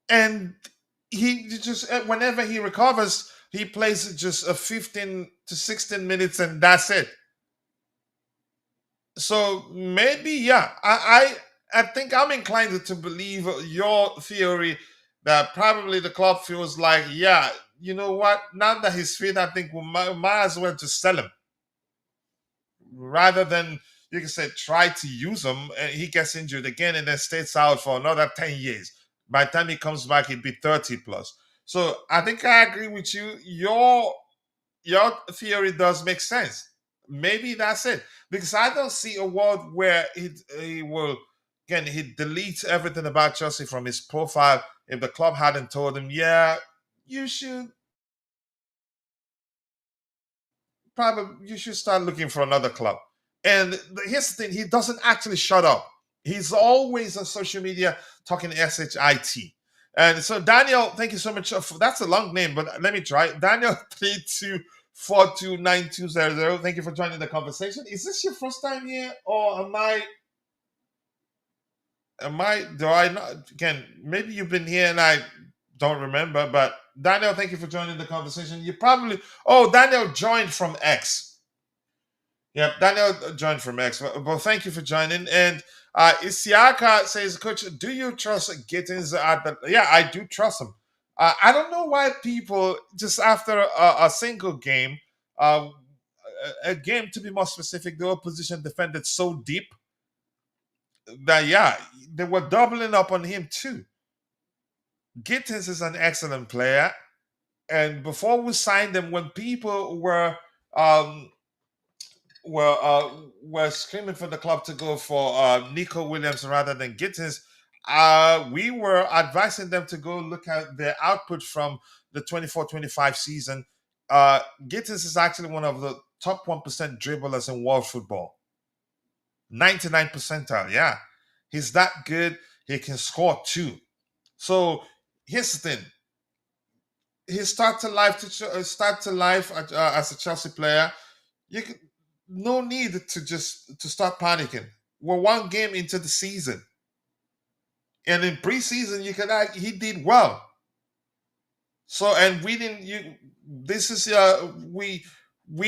and he just whenever he recovers, he plays just a 15 to 16 minutes, and that's it. So maybe, yeah, I think I'm inclined to believe your theory that probably the club feels like, yeah, you know what? Now that he's fit, I think we might as well just sell him rather than, you can say, try to use him and he gets injured again and then stays out for another 10 years. By the time he comes back, he'd be 30 plus. So I think I agree with you. Your theory does make sense. Maybe that's it. Because I don't see a world where he will, again, he deletes everything about Chelsea from his profile if the club hadn't told him, yeah, you should probably you should start looking for another club. And here's the thing: he doesn't actually shut up. He's always on social media talking shit. And so, Daniel, thank you so much. That's a long name, but let me try. Daniel 32429200. Thank you for joining the conversation. Is this your first time here, or am I? Do I not? Again, maybe you've been here and I don't remember. But Daniel, thank you for joining the conversation. You probably. Oh, Daniel joined from X. Yep, Daniel joined from X. Well, thank you for joining. And Isiaka says, Coach, do you trust Gittins at the? Yeah, I do trust him. I don't know why people just after a single game, uh, a game to be more specific, the opposition defended so deep that yeah, they were doubling up on him too. Gittins is an excellent player, and before we signed him, when people um, were screaming for the club to go for Nico Williams rather than Gittins, we were advising them to go look at their output from the 24-25 season. Gittins is actually one of the top 1% dribblers in world football. 99 percentile, yeah. He's that good. He can score too. So here's the thing: he start to life as a Chelsea player. You could, no need to start panicking. We're one game into the season, and in preseason you can he did well. So and we didn't. You this is we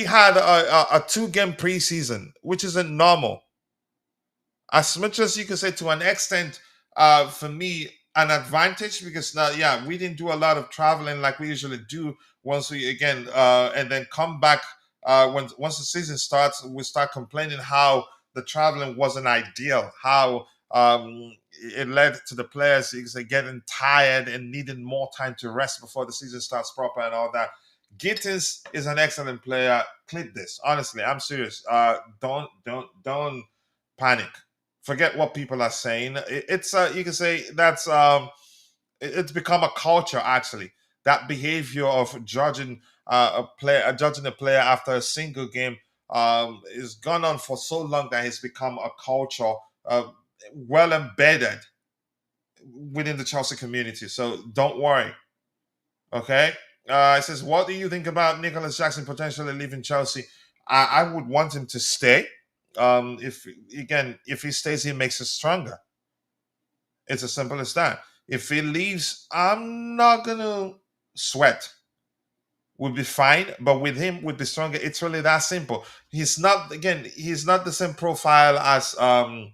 had a 2 game preseason, which isn't normal. As much as you can say to an extent, for me, an advantage because now, yeah, we didn't do a lot of traveling like we usually do once we again, and then come back when once the season starts, we start complaining how the traveling wasn't ideal, how it led to the players getting tired and needing more time to rest before the season starts proper and all that. Gittins is an excellent player. Clip this. Honestly, I'm serious. Don't panic. Forget what people are saying. It's you can say that's it's become a culture actually. That behavior of judging judging a player after a single game is gone on for so long that it's become a culture well embedded within the Chelsea community. So don't worry. Okay. It says, what do you think about Nicolas Jackson potentially leaving Chelsea? I would want him to stay. If he stays, he makes us stronger. It's as simple as that. If he leaves, I'm not gonna sweat. We'll be fine, but with him, we'll be stronger. It's really that simple. He's not the same profile as Liam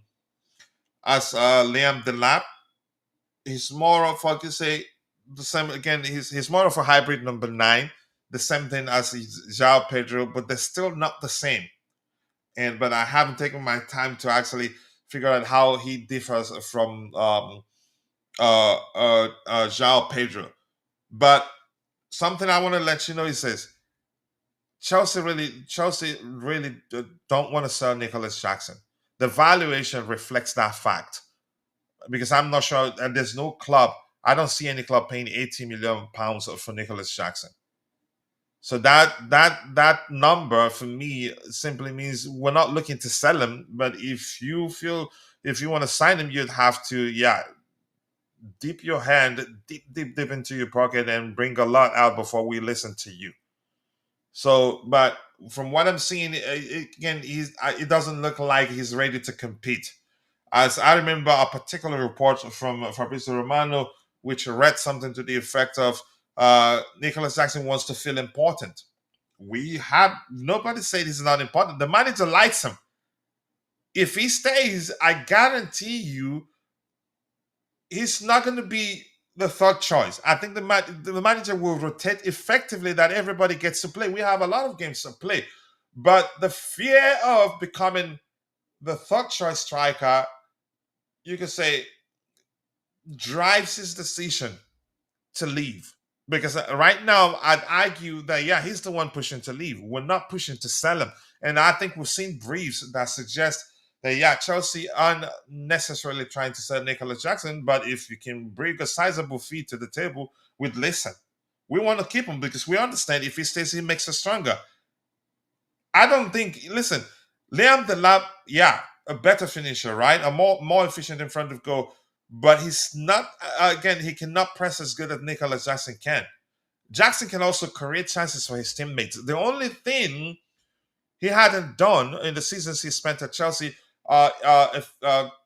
Delap. He's more of what you say the same again. He's more of a hybrid number 9, the same thing as João Pedro, but they're still not the same. But I haven't taken my time to actually figure out how he differs from João Pedro. But something I want to let you know, he says Chelsea really don't want to sell Nicolas Jackson. The valuation reflects that fact because I'm not sure, and there's no club. I don't see any club paying 80 million pounds for Nicolas Jackson. So that number for me simply means we're not looking to sell him. But if you want to sign him, you'd have to dip your hand deep into your pocket and bring a lot out before we listen to you. So, but from what I'm seeing, it doesn't look like he's ready to compete. As I remember a particular report from Fabrizio Romano, which read something to the effect of Nicolas Jackson wants to feel important. Nobody said he's not important. The manager likes him. If he stays, I guarantee you, he's not going to be the third choice. I think the manager will rotate effectively that everybody gets to play. We have a lot of games to play, but the fear of becoming the third choice striker, you could say, drives his decision to leave. Because right now, I'd argue that, he's the one pushing to leave. We're not pushing to sell him. And I think we've seen briefs that suggest that, Chelsea aren't necessarily trying to sell Nicolas Jackson, but if you can bring a sizable fee to the table, we'd listen. We want to keep him because we understand if he stays, he makes us stronger. I don't think. Listen, Liam Delap, yeah, a better finisher, right? A more efficient in front of goal, but he's not. Again, he cannot press as good as Nicolas Jackson can. Jackson can also create chances for his teammates. The only thing he hadn't done in the seasons he spent at Chelsea,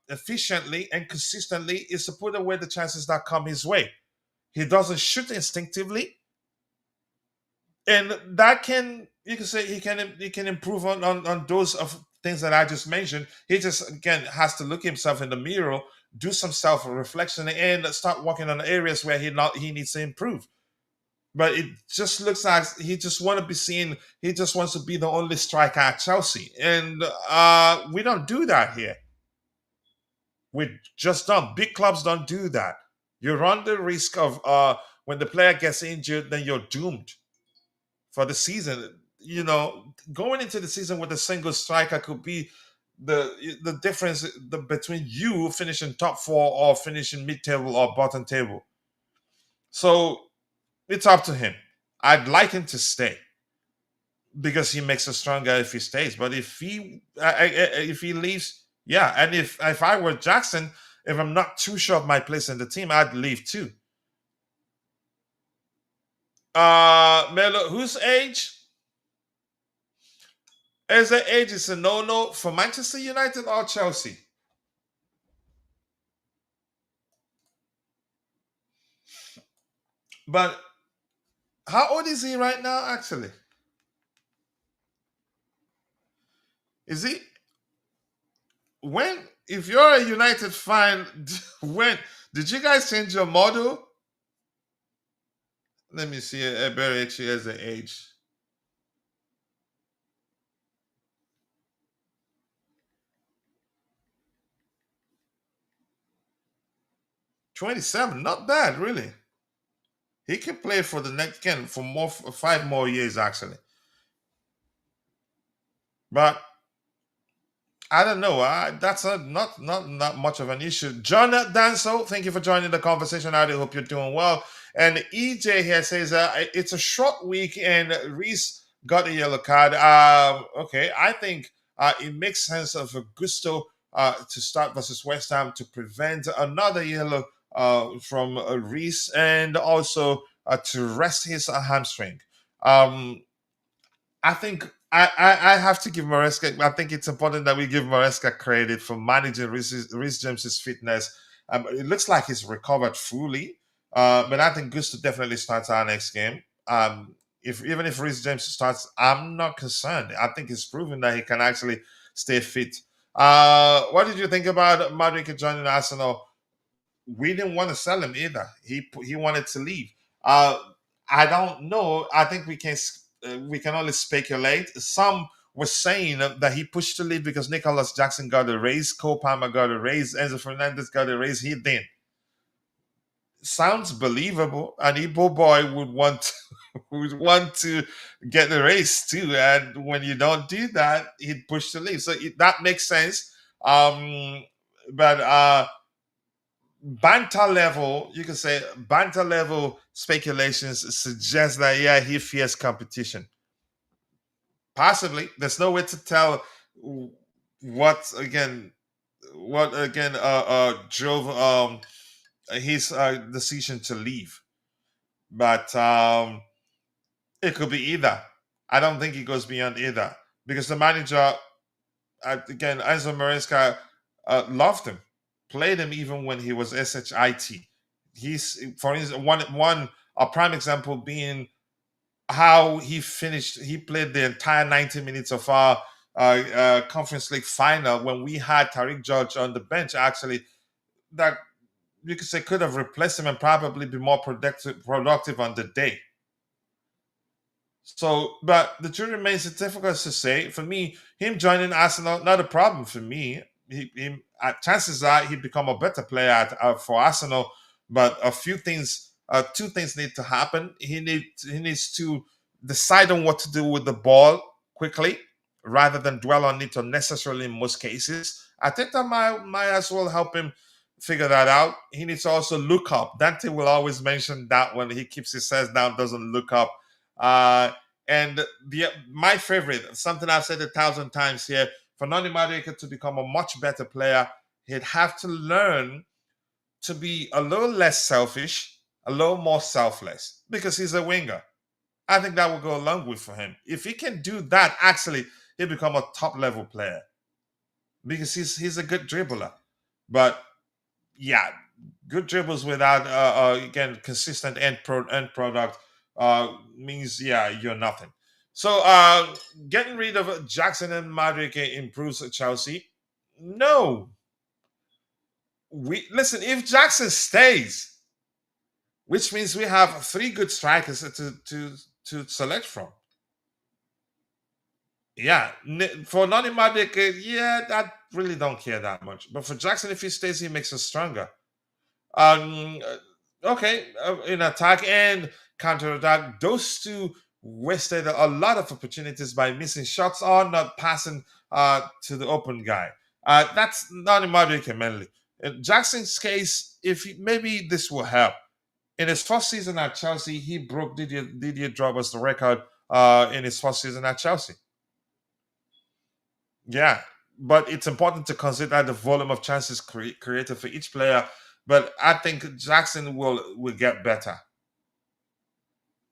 efficiently and consistently, is to put away the chances that come his way. He doesn't shoot instinctively, and that can, you can say, he can improve on those of things that I just mentioned. He just again has to look himself in the mirror, do some self reflection, and start working on areas where he needs to improve. But it just looks like he just want to be seen. He just wants to be the only striker at Chelsea, and we don't do that here. We just don't. Big clubs don't do that. You run the risk of when the player gets injured, then you're doomed for the season. Going into the season with a single striker could be the difference between you finishing top four or finishing mid table or bottom table. So it's up to him. I'd like him to stay because he makes us stronger if he stays. But if he leaves, yeah. And if I were Jackson, if I'm not too sure of my place in the team, I'd leave too. Melo, whose age? As an age is a no-no for Manchester United or Chelsea. But how old is he right now? Actually, is he when? If you're a United fan, when did you guys change your model? Let me see. Eberechi as the age. 27, not bad, really. He can play for the next again for more for 5 more years actually. But I don't know. That's not much of an issue. John Danso, thank you for joining the conversation. I do hope you're doing well. And EJ here says it's a short week and Reese got a yellow card. Okay, I think it makes sense of Gusto to start versus West Ham to prevent another yellow from Reese and also to rest his hamstring. Um, I think I have to give Maresca. I think it's important that we give Maresca credit for managing Reece James's fitness. It looks like he's recovered fully, but I think Gusto definitely starts our next game. If even if Reece James starts, I'm not concerned. I think he's proven that he can actually stay fit. What did you think about Madrid joining Arsenal? We didn't want to sell him either. He wanted to leave. Uh, I don't know. I think we can only speculate. Some were saying that he pushed to leave because Nicolas Jackson got a raise, Cole Palmer got a raise, Enzo Fernandez got a raise. He didn't. Sounds believable. An Igbo boy would want to get the raise too, and when you don't do that, he'd push to leave. So that makes sense. But banter level, you can say banter level speculations suggest that yeah, he fears competition. Possibly, there's no way to tell what again, drove his decision to leave. But it could be either. I don't think it goes beyond either because the manager, again, Enzo Maresca, loved him, played him even when he was SHIT. He's, for instance, one a prime example being how he finished. He played the entire 90 minutes of our Conference League final when we had Tariq George on the bench. Actually, that you could say could have replaced him and probably be more productive on the day. So, but the truth remains, it's difficult to say. For me, him joining Arsenal, not a problem for me. Chances are he'd become a better player for Arsenal. But two things need to happen. He needs to decide on what to do with the ball quickly, rather than dwell on it unnecessarily in most cases. I think that might as well help him figure that out. He needs to also look up. Dante will always mention that when he keeps his head down, doesn't look up. And my favorite, something I've said 1,000 times here, for Nani Madueke to become a much better player, he'd have to learn to be a little less selfish, a little more selfless, because he's a winger. I think that will go a long way for him. If he can do that, actually, he'll become a top level player because he's a good dribbler. But yeah, good dribbles without again consistent end product means yeah you're nothing. So getting rid of Jackson and Madrid improves Chelsea. No, we listen. If Jackson stays, which means we have three good strikers to select from. Yeah, for Nani Madrid, yeah, I really don't care that much. But for Jackson, if he stays, he makes us stronger. Um, okay, in attack and counter attack, those two wasted a lot of opportunities by missing shots or not passing to the open guy. That's not in Madueke mainly. In Jackson's case, maybe this will help. In his first season at Chelsea, he broke Didier Drogba's record in his first season at Chelsea. Yeah, but it's important to consider the volume of chances created for each player. But I think Jackson will get better.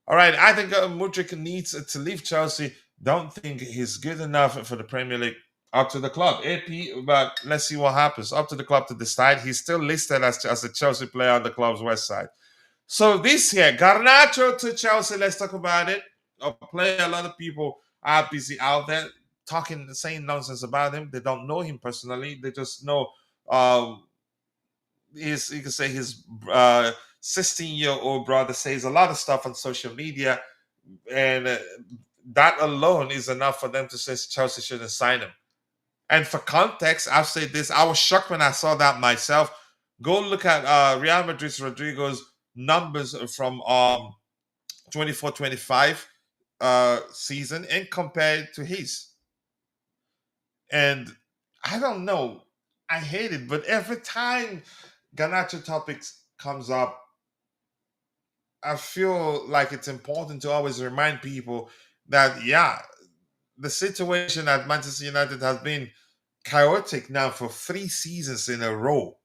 All right, I think Mudryk needs to leave Chelsea. Don't think he's good enough for the Premier League. Up to the club, AP. But let's see what happens. Up to the club to decide. He's still listed as a Chelsea player on the club's website. So this here, Garnacho to Chelsea. Let's talk about it. A player a lot of people are busy out there talking, saying nonsense about him. They don't know him personally. They just know you can say his 16-year-old brother says a lot of stuff on social media, and that alone is enough for them to say Chelsea shouldn't sign him. And for context, I've said this. I was shocked when I saw that myself. Go look at Real Madrid's Rodrigo's numbers from 24-25 season and compare it to his. And I don't know. I hate it, but every time Garnacho topics comes up, I feel like it's important to always remind people that yeah, the situation at Manchester United has been chaotic now for 3 seasons in a row,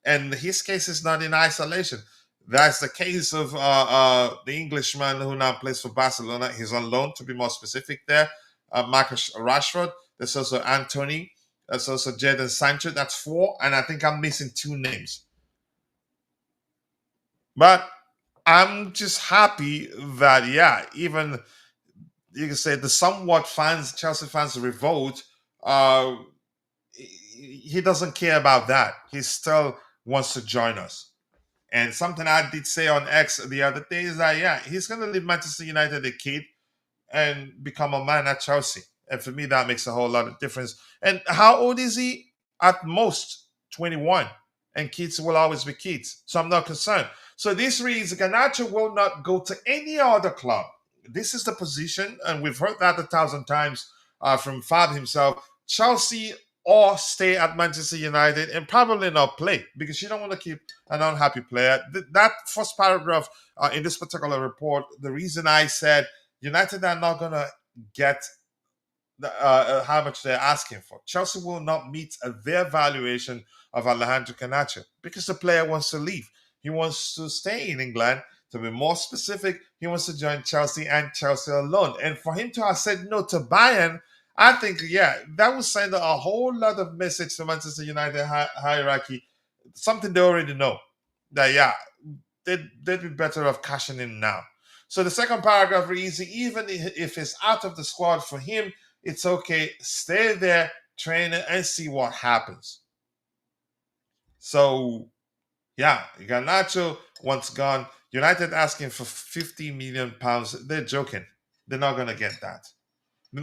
and his case is not in isolation. That's the case of the Englishman who now plays for Barcelona. He's on loan, to be more specific. There, Marcus Rashford. There's also Anthony. There's also Jadon Sancho. That's four, and I think I'm missing two names. But I'm just happy that yeah, even you can say the somewhat fans, Chelsea fans revolt. Uh, he doesn't care about that. He still wants to join us. And something I did say on X the other day is that yeah, he's gonna leave Manchester United a kid and become a man at Chelsea. And for me, that makes a whole lot of difference. And how old is he? At most 21. And kids will always be kids. So I'm not concerned. So this reads Garnacho will not go to any other club. This is the position, and we've heard that 1,000 times from Fab himself. Chelsea or stay at Manchester United and probably not play because you don't want to keep an unhappy player. That first paragraph in this particular report, the reason I said United are not going to get how much they're asking for. Chelsea will not meet their valuation of Alejandro Garnacho because the player wants to leave. He wants to stay in England. To be more specific, he wants to join Chelsea and Chelsea alone. And for him to have said no to Bayern, I think, yeah, that would send a whole lot of message to Manchester United hierarchy, something they already know. That, yeah, they'd be better off cashing in now. So the second paragraph reads, even if it's out of the squad for him, it's okay. Stay there, train and see what happens. So, yeah, Garnacho once gone. United asking for £50 million. They're joking. They're not going to get that.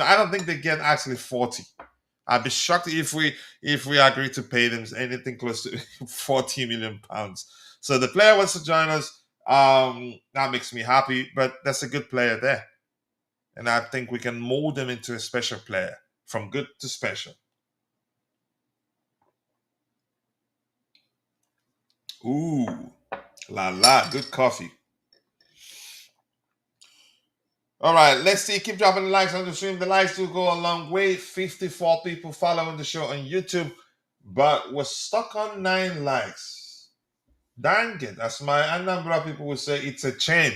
I don't think they get actually 40. I'd be shocked if we agree to pay them anything close to £40 million. So the player wants to join us. That makes me happy, but that's a good player there. And I think we can mold him into a special player, from good to special. Ooh, la la, good coffee. All right, let's see. Keep dropping the likes on the stream. The likes do go a long way. 54 people following the show on YouTube, but we're stuck on 9 likes. Dang it. That's a number of people would say it's a chain.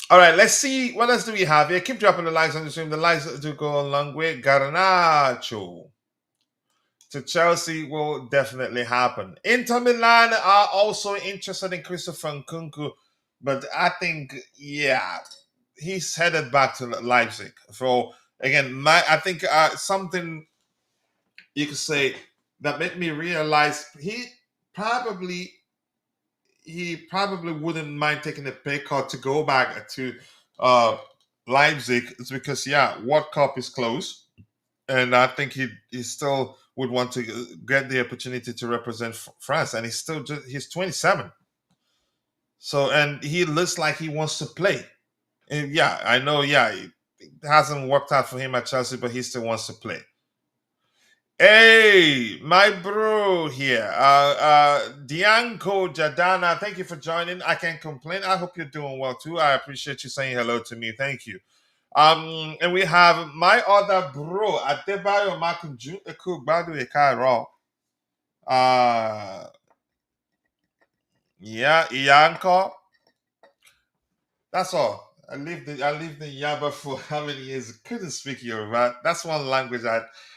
All right, let's see. What else do we have here? Keep dropping the likes on the stream. The likes do go a long way. Garnacho to Chelsea will definitely happen. Inter Milan are also interested in Christopher Nkunku, but I think, yeah, he's headed back to Leipzig. So again, I think something you could say that made me realize probably he probably wouldn't mind taking a pay cut to go back to uh, Leipzig. It's because World Cup is close, and I think he still would want to get the opportunity to represent France, and he's 27. So and he looks like he wants to play. And I know. It hasn't worked out for him at Chelsea, but he still wants to play. Hey, my bro here. Dianco Jadana, thank you for joining. I can't complain. I hope you're doing well too. I appreciate you saying hello to me. Thank you. And we have my other bro, Adebayo Makunju Ekugbadu Ekairo. Uh Ianco. That's all. I lived in Yaba for how many years? Couldn't speak Yoruba. That's one language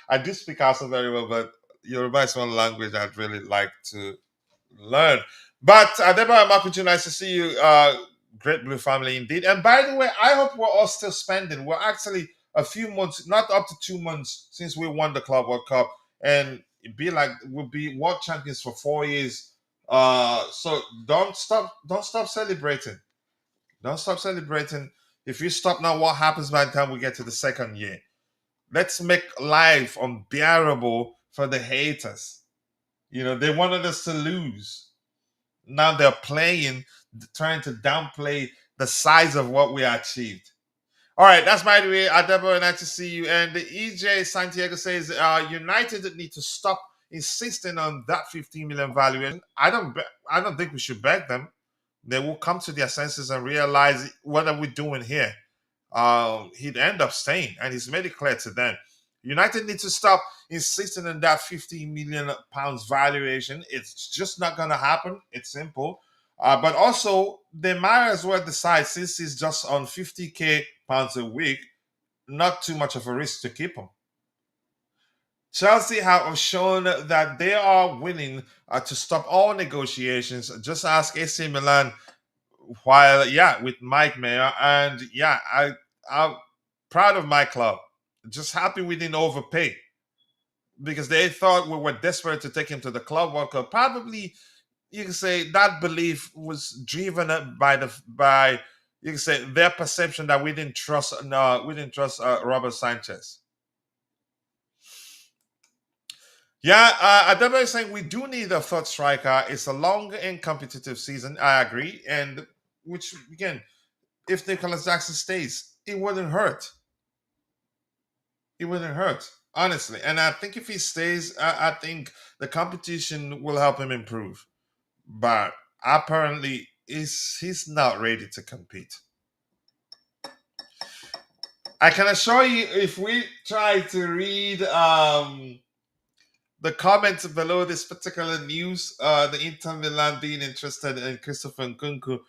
I do speak also very well, but Yoruba is one language I'd really like to learn. But Adeba Makuchu, nice to see you. Great Blue family indeed. And by the way, I hope we're all still spending. We're actually a few months, not up to 2 months since we won the Club World Cup, and it'd be like we'll be world champions for 4 years. So don't stop celebrating. Don't stop celebrating. If you stop now, what happens by the time we get to the second year? Let's make life unbearable for the haters. They wanted us to lose. Now they're playing, trying to downplay the size of what we achieved. All right, that's my way. Adebo, nice to see you. And the EJ Santiago says United need to stop insisting on that 15 million valuation. I don't think we should beg them. They will come to their senses and realize what are we doing here. He'd end up staying, and he's made it clear to them. United need to stop insisting on that 15 million pounds valuation. It's just not going to happen. It's simple. But also, they might as well decide, since he's just on 50k pounds a week, not too much of a risk to keep him. Chelsea have shown that they are willing to stop all negotiations. Just ask AC Milan while with Mike Mayer, and I'm proud of my club. Just happy we didn't overpay, because they thought we were desperate to take him to the Club World Cup. Probably you can say that belief was driven up by you can say their perception that we didn't trust Robert Sanchez. Adeba is saying we do need a third striker. It's a long and competitive season. I agree, and which again, if Nicolas Jackson stays, it wouldn't hurt. It wouldn't hurt, honestly. And I think if he stays, I think the competition will help him improve. But apparently, he's not ready to compete. I can assure you, if we try to read the comments below this particular news, the Inter Milan being interested in Christopher Nkunku,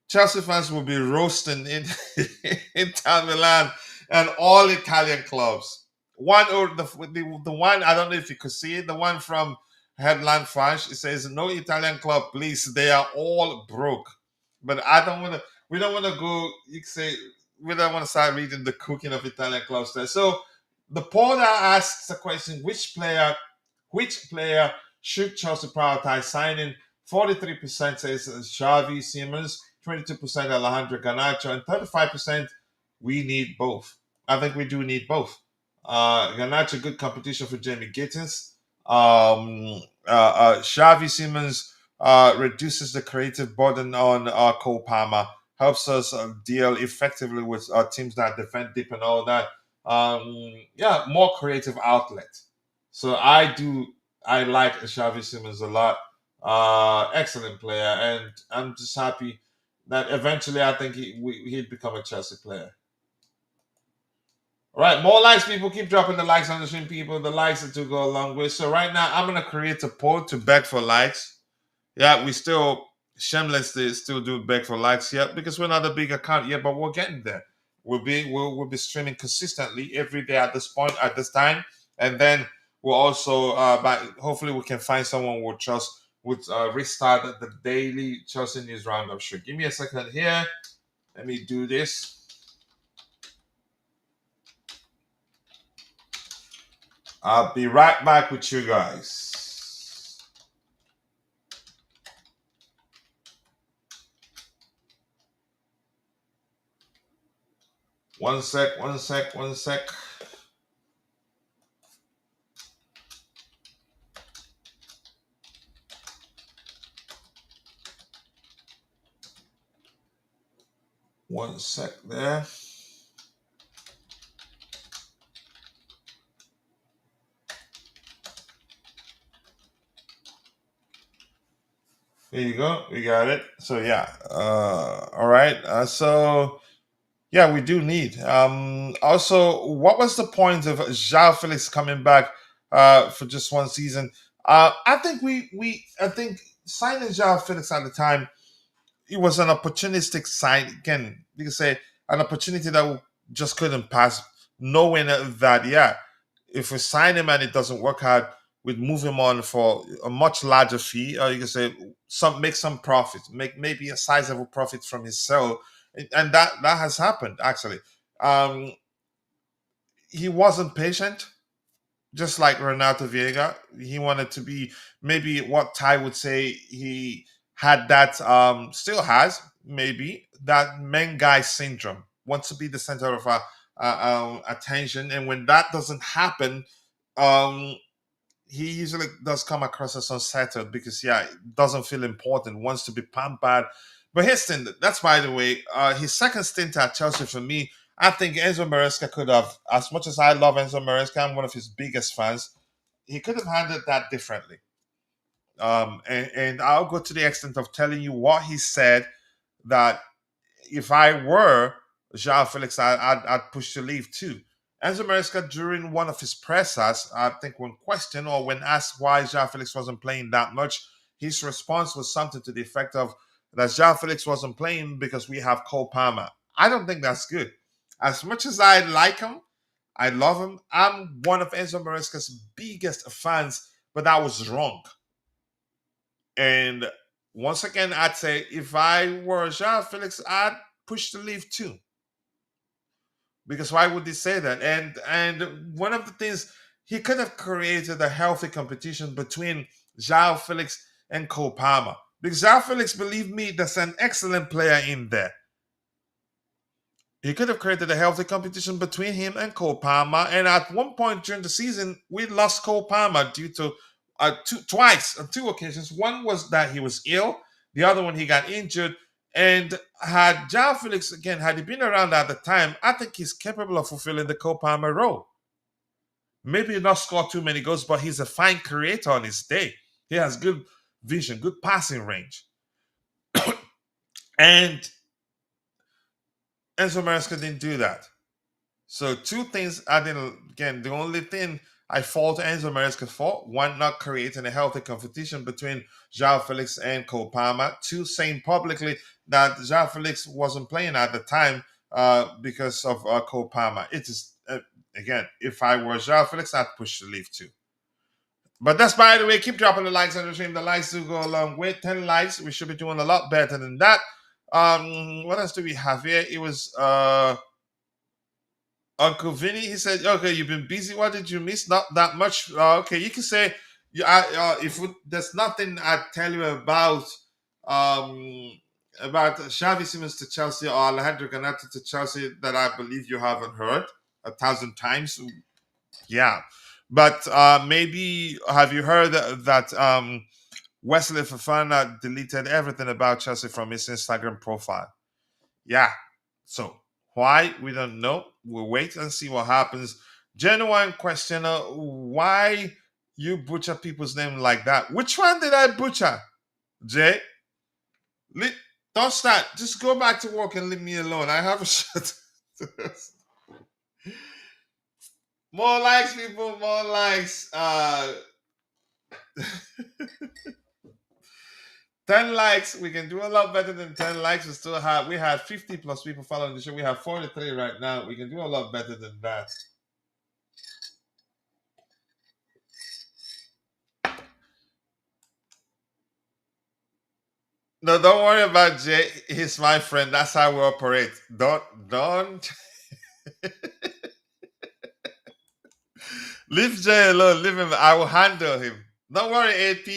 Chelsea fans will be roasting in Inter Milan and all Italian clubs. One or the one, I don't know if you could see it, the one from Headland Flash, it says no Italian club, please. They are all broke. But I don't want to. We don't want to go. You can say we don't want to start reading the cooking of Italian clubs there. So the poll asks the question: which player should Chelsea prioritize signing? 43% says Xavi Simmons, 22% Alejandro Garnacho, and 35% we need both. I think we do need both. Garnacho, good competition for Jamie Gittins. Xavi Simmons reduces the creative burden on Cole Palmer, helps us deal effectively with teams that defend deep and all that. More creative outlet. So I like Xavi Simmons a lot. Excellent player, and I'm just happy that eventually I think he'd become a Chelsea player. All right, more likes, people. Keep dropping the likes on the stream, people. The likes are to go a long way. So right now, I'm gonna create a poll to beg for likes. Yeah, we still shamelessly still do beg for likes, yeah, because we're not a big account yet, but we're getting there. We'll be streaming consistently every day at this point at this time, and then we'll also but hopefully we can find someone we'll trust with restart the daily Chelsea news roundup. Sure, give me a second here. Let me do this. I'll be right back with you guys. One sec, one sec, one sec. One sec there. There you go. We got it. So yeah. All right. So yeah, we do need. Also, what was the point of João Felix coming back for just one season? I think I think signing João Felix at the time, it was an opportunistic sign. Again, you can say an opportunity that we just couldn't pass, knowing that yeah, if we sign him and it doesn't work out, we'd move him on for a much larger fee, or you can say make some profit, make maybe a sizable profit from his sale, and that has happened actually. Um, he wasn't patient, just like Renato Viega. He wanted to be maybe what Ty would say he had that still has maybe that main guy syndrome. Wants to be the center of attention, and when that doesn't happen, um, he usually does come across as unsettled because yeah, doesn't feel important, wants to be pampered. But his stint, that's by the way, his second stint at Chelsea for me, I think Enzo Maresca could have, as much as I love Enzo Maresca, I'm one of his biggest fans, he could have handled that differently. And I'll go to the extent of telling you what he said, that if I were João Felix, I'd push to leave too. Enzo Maresca, during one of his pressers, I think when questioned or when asked why João Felix wasn't playing that much, his response was something to the effect of that João Felix wasn't playing because we have Cole Palmer. I don't think that's good. As much as I like him, I love him, I'm one of Enzo Maresca's biggest fans, but that was wrong. And once again, I'd say if I were João Felix, I'd push the leave too. Because why would he say that? And one of the things, he could have created a healthy competition between João Felix and Cole Palmer. Because João Felix, believe me, that's an excellent player in there. He could have created a healthy competition between him and Cole Palmer. And at one point during the season, we lost Cole Palmer due to twice on two occasions. One was that he was ill. The other one, he got injured. And had João Felix, again, had he been around at the time, I think he's capable of fulfilling the Cole Palmer role. Maybe not score too many goals, but he's a fine creator on his day. He has good vision, good passing range. And Enzo Maresca didn't do that. So two things I didn't, again, the only thing I fault Enzo Maresca for: one, not creating a healthy competition between João Felix and Cole Palmer; two, saying publicly that João Felix wasn't playing at the time because of Cole Palmer. It is, again, if I were João Felix, I'd push the leave too. But that's, by the way, keep dropping the likes on the stream. The likes do go a long way. 10 likes. We should be doing a lot better than that. What else do we have here? It was Uncle Vinny. He said, "Okay, you've been busy. What did you miss? Not that much. Okay, you can say, if there's nothing I tell you about Xavi Simons to Chelsea or Alejandro Garnacho to Chelsea that I believe you haven't heard 1,000 times. Yeah, but maybe have you heard that Wesley Fofana deleted everything about Chelsea from his Instagram profile? Yeah. So why, we don't know. We'll wait and see what happens. Genuine questioner, why you butcher people's name like that? Which one did I butcher, Jay? Don't start. Just go back to work and leave me alone. I have a shit. More likes, people. More likes. 10 likes. We can do a lot better than 10 likes. We had 50 plus people following the show. We have 43 right now. We can do a lot better than that. No, don't worry about Jay. He's my friend. That's how we operate. Don't leave Jay alone. Leave him. I will handle him. Don't worry, AP.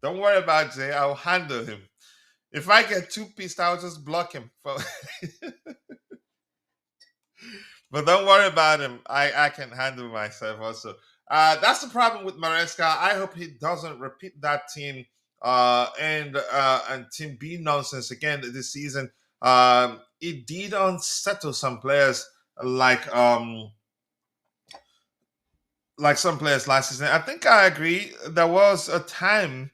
Don't worry about Jay. I will handle him. If I get too pissed, I'll just block him. But don't worry about him. I can handle myself also. That's the problem with Maresca. I hope he doesn't repeat that team and team B nonsense again this season. It did unsettle some players like um like some players last season. I think I agree. There were times,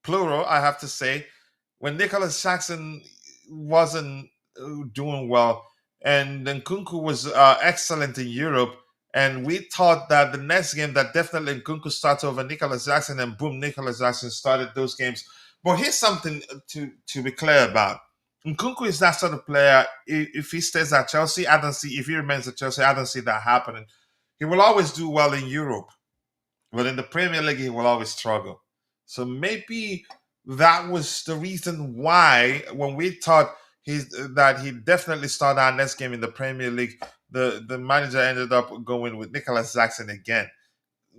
plural, I have to say, when Nicolas Jackson wasn't doing well, and then Nkunku was excellent in Europe, and we thought that the next game that definitely Nkunku started over Nicolas Jackson, and boom, Nicolas Jackson started those games. But here's something to be clear about. Nkunku is that sort of player. If he stays at Chelsea, I don't see. If he remains at Chelsea, I don't see that happening. He will always do well in Europe, but in the Premier League, he will always struggle. So maybe that was the reason why, when we thought he definitely started our next game in the Premier League, the manager ended up going with Nicolas Jackson again.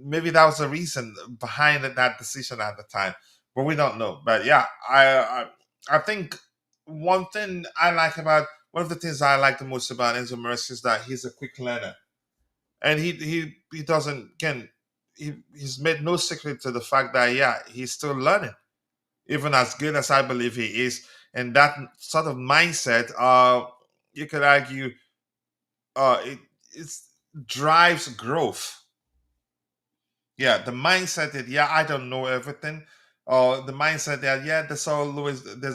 Maybe that was the reason behind that decision at the time, but we don't know. But yeah, I think one of the things I like the most about Enzo Maresca is that he's a quick learner, and he doesn't can he's made no secret to the fact that yeah, he's still learning, even as good as I believe he is. And that sort of mindset, you could argue, it drives growth. Yeah, the mindset that yeah, I don't know everything, or the mindset that yeah, there's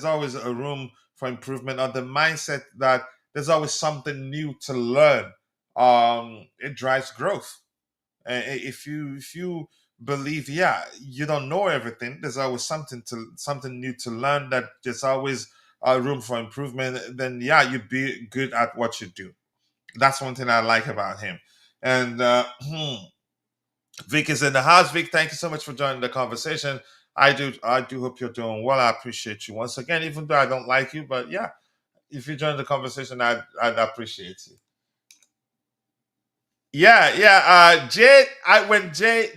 always a room for improvement, or the mindset that there's always something new to learn. It drives growth. If you believe yeah, you don't know everything, there's always something new to learn, that there's always room for improvement, then yeah, you'd be good at what you do. That's one thing I like about him. And Vic is in the house. Vic, thank you so much for joining the conversation. I do hope you're doing well. I appreciate you once again, even though I don't like you, but yeah, if you join the conversation, I'd appreciate you. Yeah, yeah. When Jay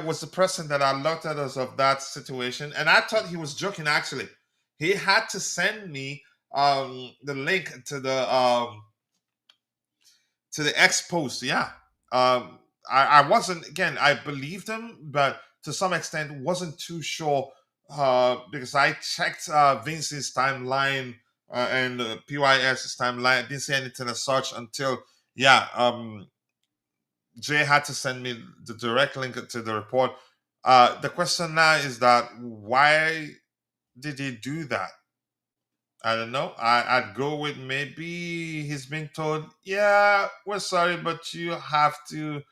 was the person that alerted us of that situation, and I thought he was joking. Actually, he had to send me the link to the X post. Yeah, I wasn't, again. I believed him, but to some extent wasn't too sure because I checked Vince's timeline and PYS's timeline. I didn't see anything as such until yeah. Jay had to send me the direct link to the report. The question now is that why did he do that? I don't know. I'd go with maybe he's being told, yeah, we're sorry, but you have to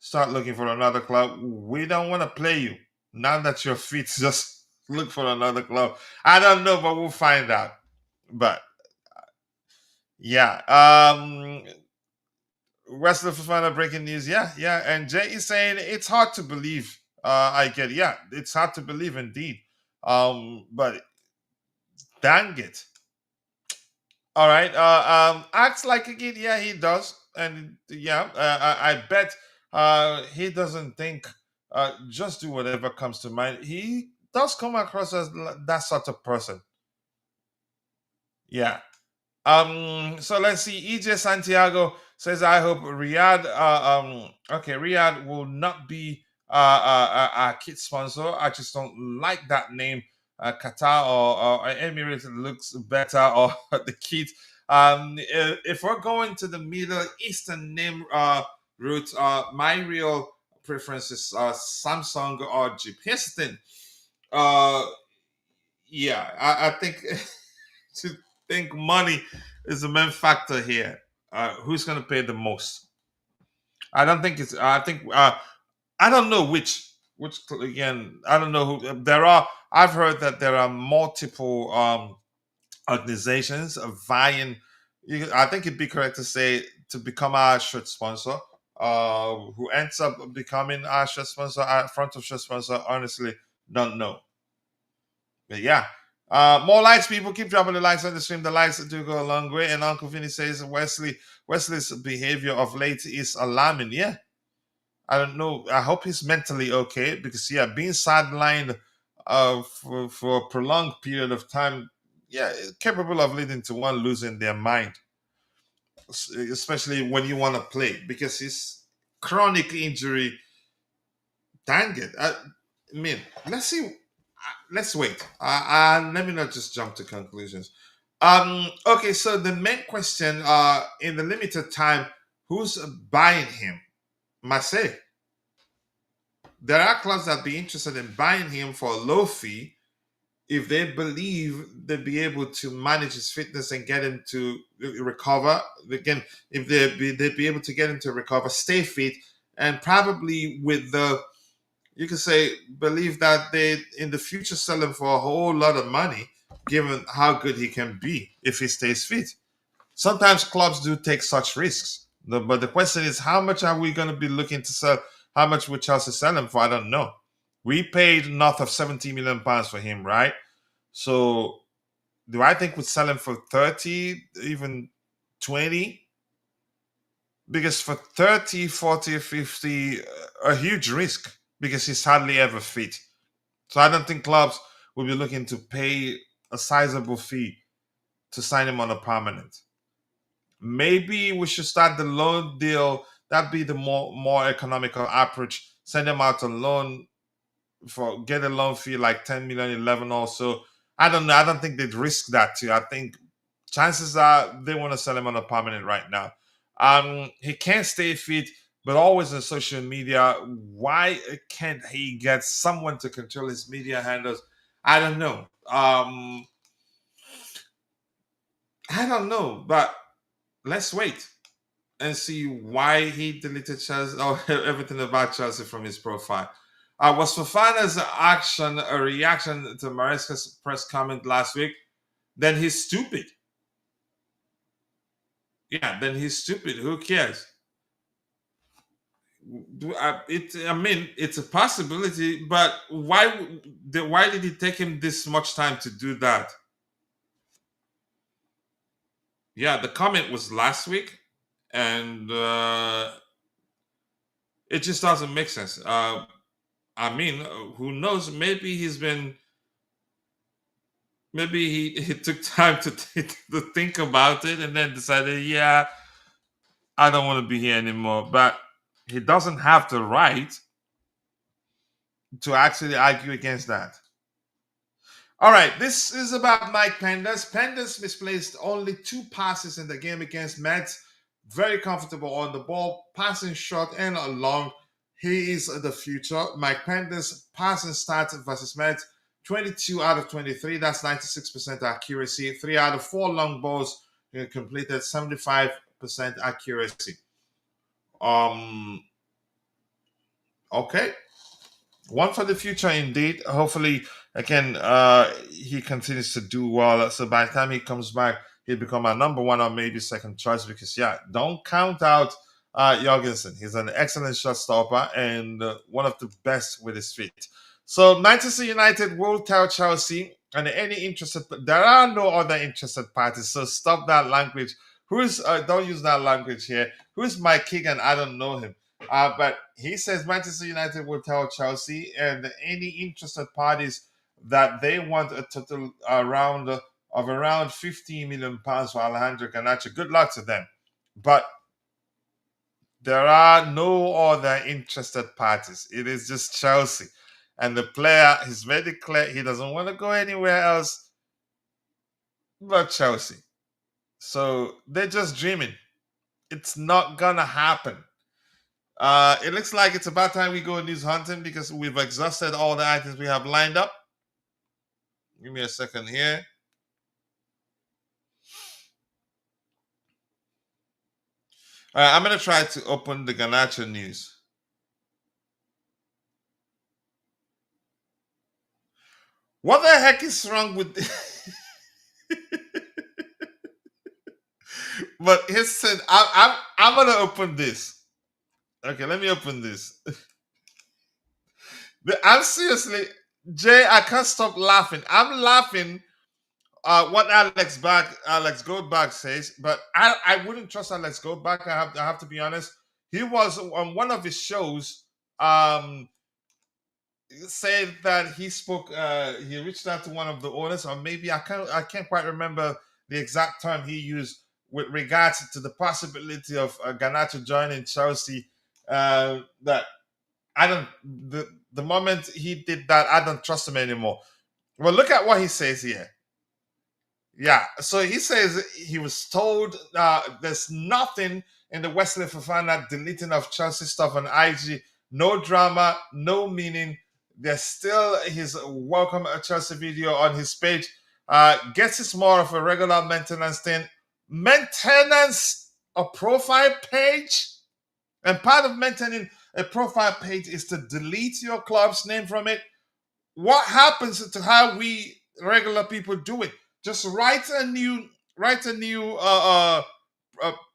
start looking for another club. We don't want to play you. Now that you're fit, just look for another club. I don't know, but we'll find out. But yeah, Wrestler Fafana breaking news. Yeah, yeah. And Jay is saying it's hard to believe. I get it. Yeah, it's hard to believe indeed. But dang it. All right. Acts like a kid. Yeah, he does. And yeah, I bet he doesn't think just do whatever comes to mind. He does come across as that sort of person. Yeah. So let's see. EJ Santiago says, "I hope Riyadh. Okay, Riyadh will not be a kit sponsor. I just don't like that name. Qatar or Emirates looks better, or the kit. If we're going to the Middle Eastern name route, my real preference is Samsung or Jeep. Here's the thing. Yeah, I think to think money is the main factor here. Who's going to pay the most? I don't think it's. I think I don't know which again. I don't know who there are. I've heard that there are multiple organizations vying. I think it'd be correct to say to become our shirt sponsor. Who ends up becoming our shirt sponsor, our front of shirt sponsor? Honestly, don't know. But yeah. More likes, people. Keep dropping the likes on the stream. The likes do go a long way. And Uncle Vinny says Wesley's behavior of late is alarming. Yeah, I don't know. I hope he's mentally okay because yeah, being sidelined for a prolonged period of time, yeah, capable of leading to one losing their mind, especially when you want to play because his chronic injury. Dang it! I mean, let's see. Let's wait. Let me not just jump to conclusions. Okay, so the main question, in the limited time, who's buying him? Marseille. There are clubs that be interested in buying him for a low fee if they believe they'll be able to manage his fitness and get him to recover. Again, if they'd be able to get him to recover, stay fit, and probably with the you could say believe that they in the future sell him for a whole lot of money, given how good he can be if he stays fit. Sometimes clubs do take such risks. But the question is, how much are we going to be looking to sell? How much would Chelsea sell him for? I don't know. We paid north of £70 million for him, right? So do I think we'd sell him for 30, even 20? Because for 30, 40, 50, a huge risk because he's hardly ever fit. So I don't think clubs will be looking to pay a sizable fee to sign him on a permanent. Maybe we should start the loan deal. That'd be the more economical approach. Send him out on loan for get a loan fee like 10 million, 11 or so. I don't know. I don't think they'd risk that too. I think chances are they want to sell him on a permanent right now. He can't stay fit, but always on social media. Why can't he get someone to control his media handles? I don't know. I don't know, but let's wait and see why he deleted Chelsea or everything about Chelsea from his profile. Was Fofana's action a reaction to Maresca's press comment last week? Then he's stupid. Yeah, then he's stupid. Who cares? I mean, it's a possibility, but why did it take him this much time to do that? Yeah, the comment was last week, and it just doesn't make sense. I mean, who knows? Maybe he took time to think about it and then decided, yeah, I don't want to be here anymore. But he doesn't have the right to actually argue against that. All right, this is about Mike Penders. Penders misplaced only 2 passes in the game against Mets. Very comfortable on the ball, passing short and long. He is the future. Mike Penders passing stats versus Mets 22 out of 23. That's 96% accuracy. 3 out of 4 long balls completed, 75% accuracy. Okay. One for the future, indeed. Hopefully, again, he continues to do well. So by the time he comes back, he'll become our number one or maybe second choice. Because yeah, don't count out Jorgensen. He's an excellent shot stopper and one of the best with his feet. So Manchester United will tell Chelsea and any interested. There are no other interested parties. So stop that language. Who's don't use that language here. Who's Mike Keegan? I don't know him. But he says Manchester United will tell Chelsea and any interested parties that they want a total of around £15 million for Alejandro Garnacho. Good luck to them. But there are no other interested parties. It is just Chelsea. And the player is very clear. He doesn't want to go anywhere else but Chelsea. So they're just dreaming. It's not going to happen. It looks like it's about time we go news hunting because we've exhausted all the items we have lined up. Give me a second here. All right, I'm gonna try to open the Garnacho news. What the heck is wrong with But he said, I'm gonna open this. Okay, let me open this. I'm seriously, Jay. I can't stop laughing. I'm laughing. What Alex Goldberg says, but I wouldn't trust Alex Goldberg. I have to be honest. He was on one of his shows. Said that he spoke. He reached out to one of the owners, or maybe I can't quite remember the exact term he used with regards to the possibility of Garnacho joining Chelsea. That I don't the moment he did that, I don't trust him anymore. Well, look at what he says here. Yeah, so he says he was told there's nothing in the Wesley Fofana deleting of Chelsea stuff on IG. No drama, no meaning. There's still his welcome at Chelsea video on his page. Guess it's more of a regular maintenance thing. Maintenance a profile page? And part of maintaining a profile page is to delete your club's name from it. What happens to how we regular people do it? Just write a new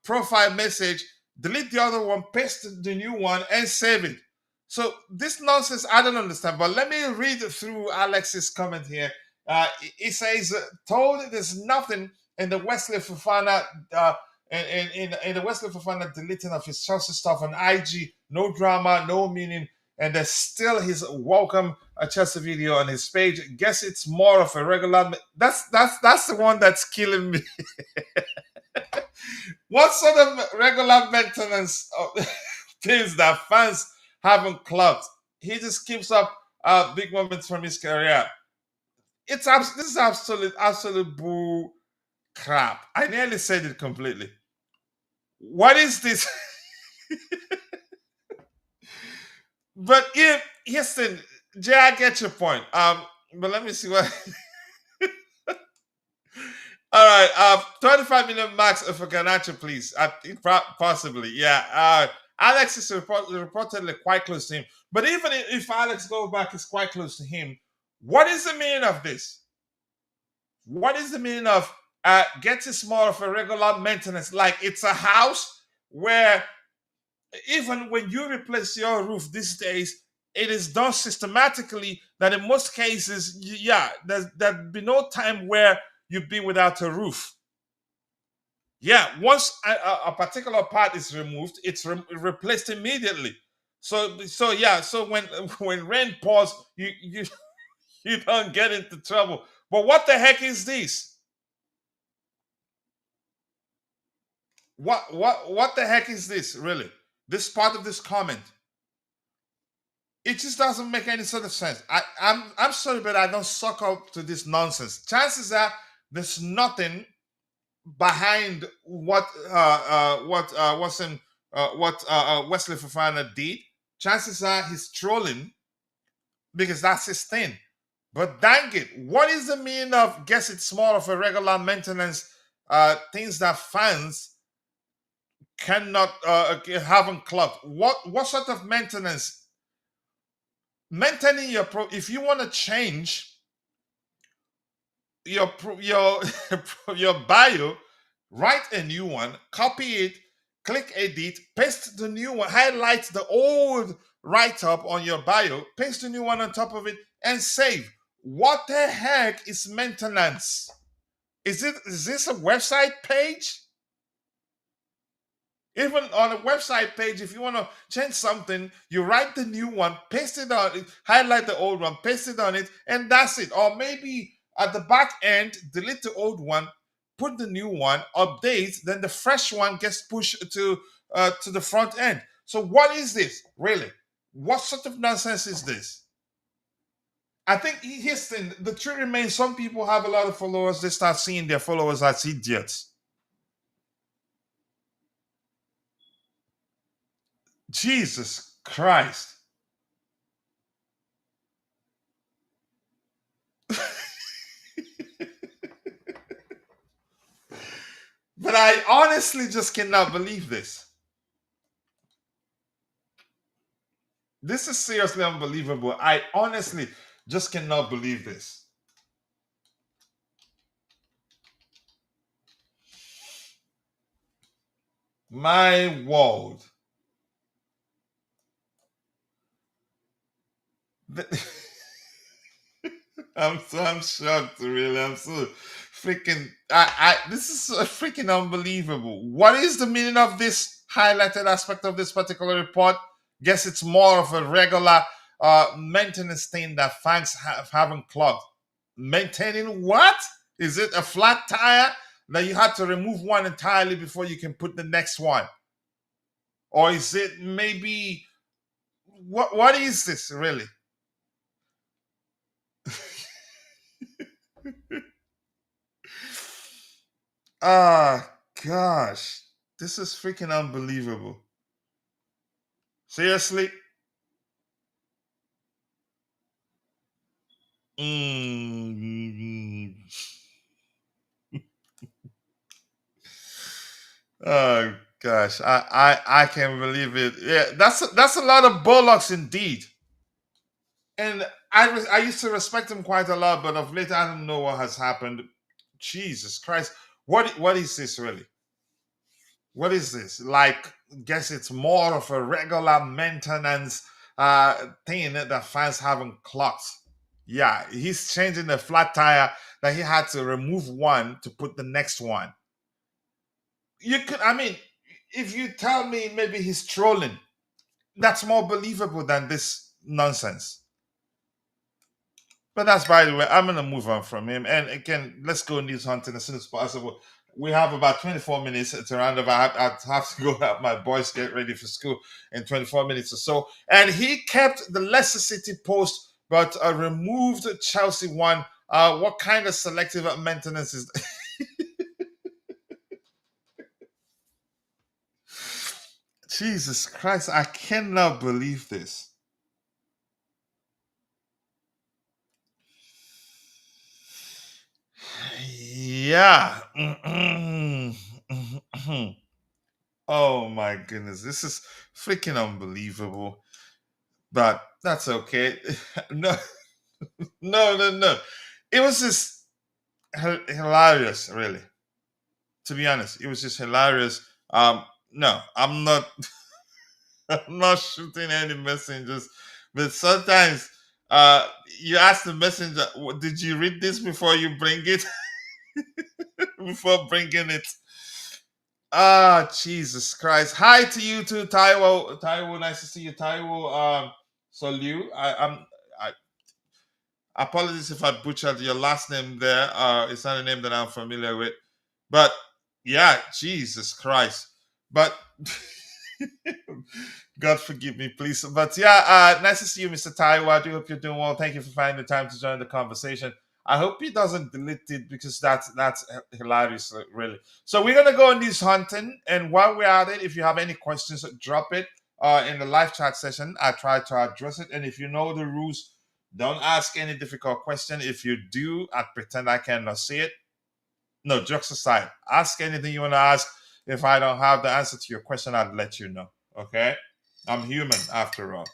profile message, delete the other one, paste the new one, and save it. So this nonsense, I don't understand. But let me read through Alex's comment here. He says, "Told there's nothing in the Wesley Fofana in the Wesley Fofana deleting of his Chelsea stuff on IG. No drama, no meaning." And there's still his welcome Chelsea video on his page. Guess it's more of a regular. That's the one that's killing me. What sort of regular maintenance of things that fans haven't clubbed? He just keeps up big moments from his career. This is absolute bull crap. I nearly said it completely. What is this? But if listen, Jay, I get your point. But let me see what. All right, 25 million max for Garnacho, please. I think possibly, yeah. Alex is reportedly quite close to him. But even if Alex Goldberg is quite close to him, what is the meaning of this? What is the meaning of getting more of a regular maintenance? Like it's a house where even when you replace your roof these days, it is done systematically. That in most cases, yeah, there'd be no time where you'd be without a roof. Yeah, once a particular part is removed, it's replaced immediately. So yeah, so when rain pours, you don't get into trouble. But what the heck is this? What the heck is this really? This part of this comment. It just doesn't make any sort of sense. I'm sorry, but I don't suck up to this nonsense. Chances are there's nothing behind what Wesley Fofana did. Chances are he's trolling because that's his thing. But dang it, what is the meaning of guess it's more of a regular maintenance things that fans cannot haven't clubbed? What sort of maintenance? Maintaining your if you want to change your your bio, write a new one, copy it, click edit, paste the new one, highlight the old write-up on your bio, paste the new one on top of it, and save. What the heck is maintenance? Is this a website page? Even on a website page, if you want to change something, you write the new one, paste it on it, highlight the old one, paste it on it, and that's it. Or maybe at the back end, delete the old one, put the new one, update, then the fresh one gets pushed to the front end. So what is this, really? What sort of nonsense is this? I think here's the thing. The truth remains, some people have a lot of followers, they start seeing their followers as idiots. Jesus Christ. But I honestly just cannot believe this. This is seriously unbelievable. I honestly just cannot believe this. My world. I'm shocked, really. I'm so freaking this is so freaking unbelievable. What is the meaning of this highlighted aspect of this particular report? Guess it's more of a regular maintenance thing that fans haven't clogged. Maintaining what? Is it a flat tire that you had to remove one entirely before you can put the next one? Or is it maybe what is this really? Ah, gosh. This is freaking unbelievable. Seriously? Mm. Oh gosh, I can't believe it. Yeah, that's a lot of bollocks indeed. And I used to respect him quite a lot, but of late I don't know what has happened. Jesus Christ, what is this really? What is this? Like, guess it's more of a regular maintenance thing that fans haven't clocked. Yeah, he's changing the flat tire that he had to remove one to put the next one. You could, I mean, if you tell me maybe he's trolling, that's more believable than this nonsense. But that's by the way. I'm gonna move on from him. And again, let's go news hunting as soon as possible. We have about 24 minutes to round up. I have to go help my boys get ready for school in 24 minutes or so. And he kept the Leicester City post, but removed Chelsea one. What kind of selective maintenance is? Jesus Christ! I cannot believe this. Yeah. Oh my goodness. This is freaking unbelievable. But that's okay. No, no. It was just hilarious, really. To be honest, it was just hilarious. No, I'm not I'm not shooting any messengers, but sometimes you ask the messenger, did you read this before you bring it? Before bringing it. Ah, Jesus Christ. Hi to you too, Taiwo. Taiwo, nice to see you. Taiwo, Soliu. I apologies if I butchered your last name there. It's not a name that I'm familiar with. But yeah, Jesus Christ. But God forgive me, please. But yeah, nice to see you, Mr. Taiwo. I do hope you're doing well. Thank you for finding the time to join the conversation. I hope he doesn't delete it because that's hilarious, really. So we're gonna go on this hunting, and while we're at it, if you have any questions, drop it in the live chat session. I try to address it, and if you know the rules, don't ask any difficult question. If you do, I pretend I cannot see it. No, jokes aside, ask anything you want to ask. If I don't have the answer to your question, I'd let you know. Okay, I'm human after all.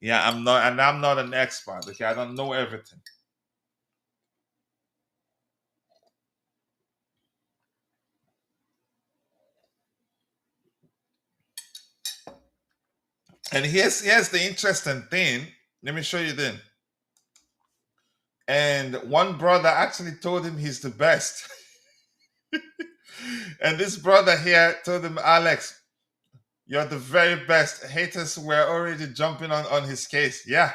Yeah, I'm not, and I'm not an expert. Okay, I don't know everything. And here's the interesting thing. Let me show you then. And one brother actually told him he's the best. And this brother here told him, Alex, you're the very best. Haters were already jumping on his case. Yeah.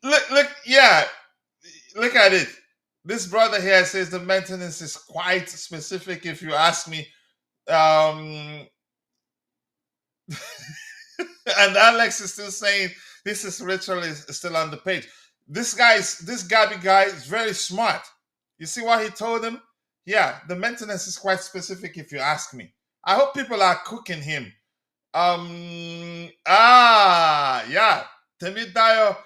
Look, yeah. Look at it. This brother here says the maintenance is quite specific, if you ask me. Um, and Alex is still saying this is literally still on the page. This Gabby guy is very smart. You see what he told him? Yeah, the maintenance is quite specific, if you ask me. I hope people are cooking him. Yeah. Temidayo,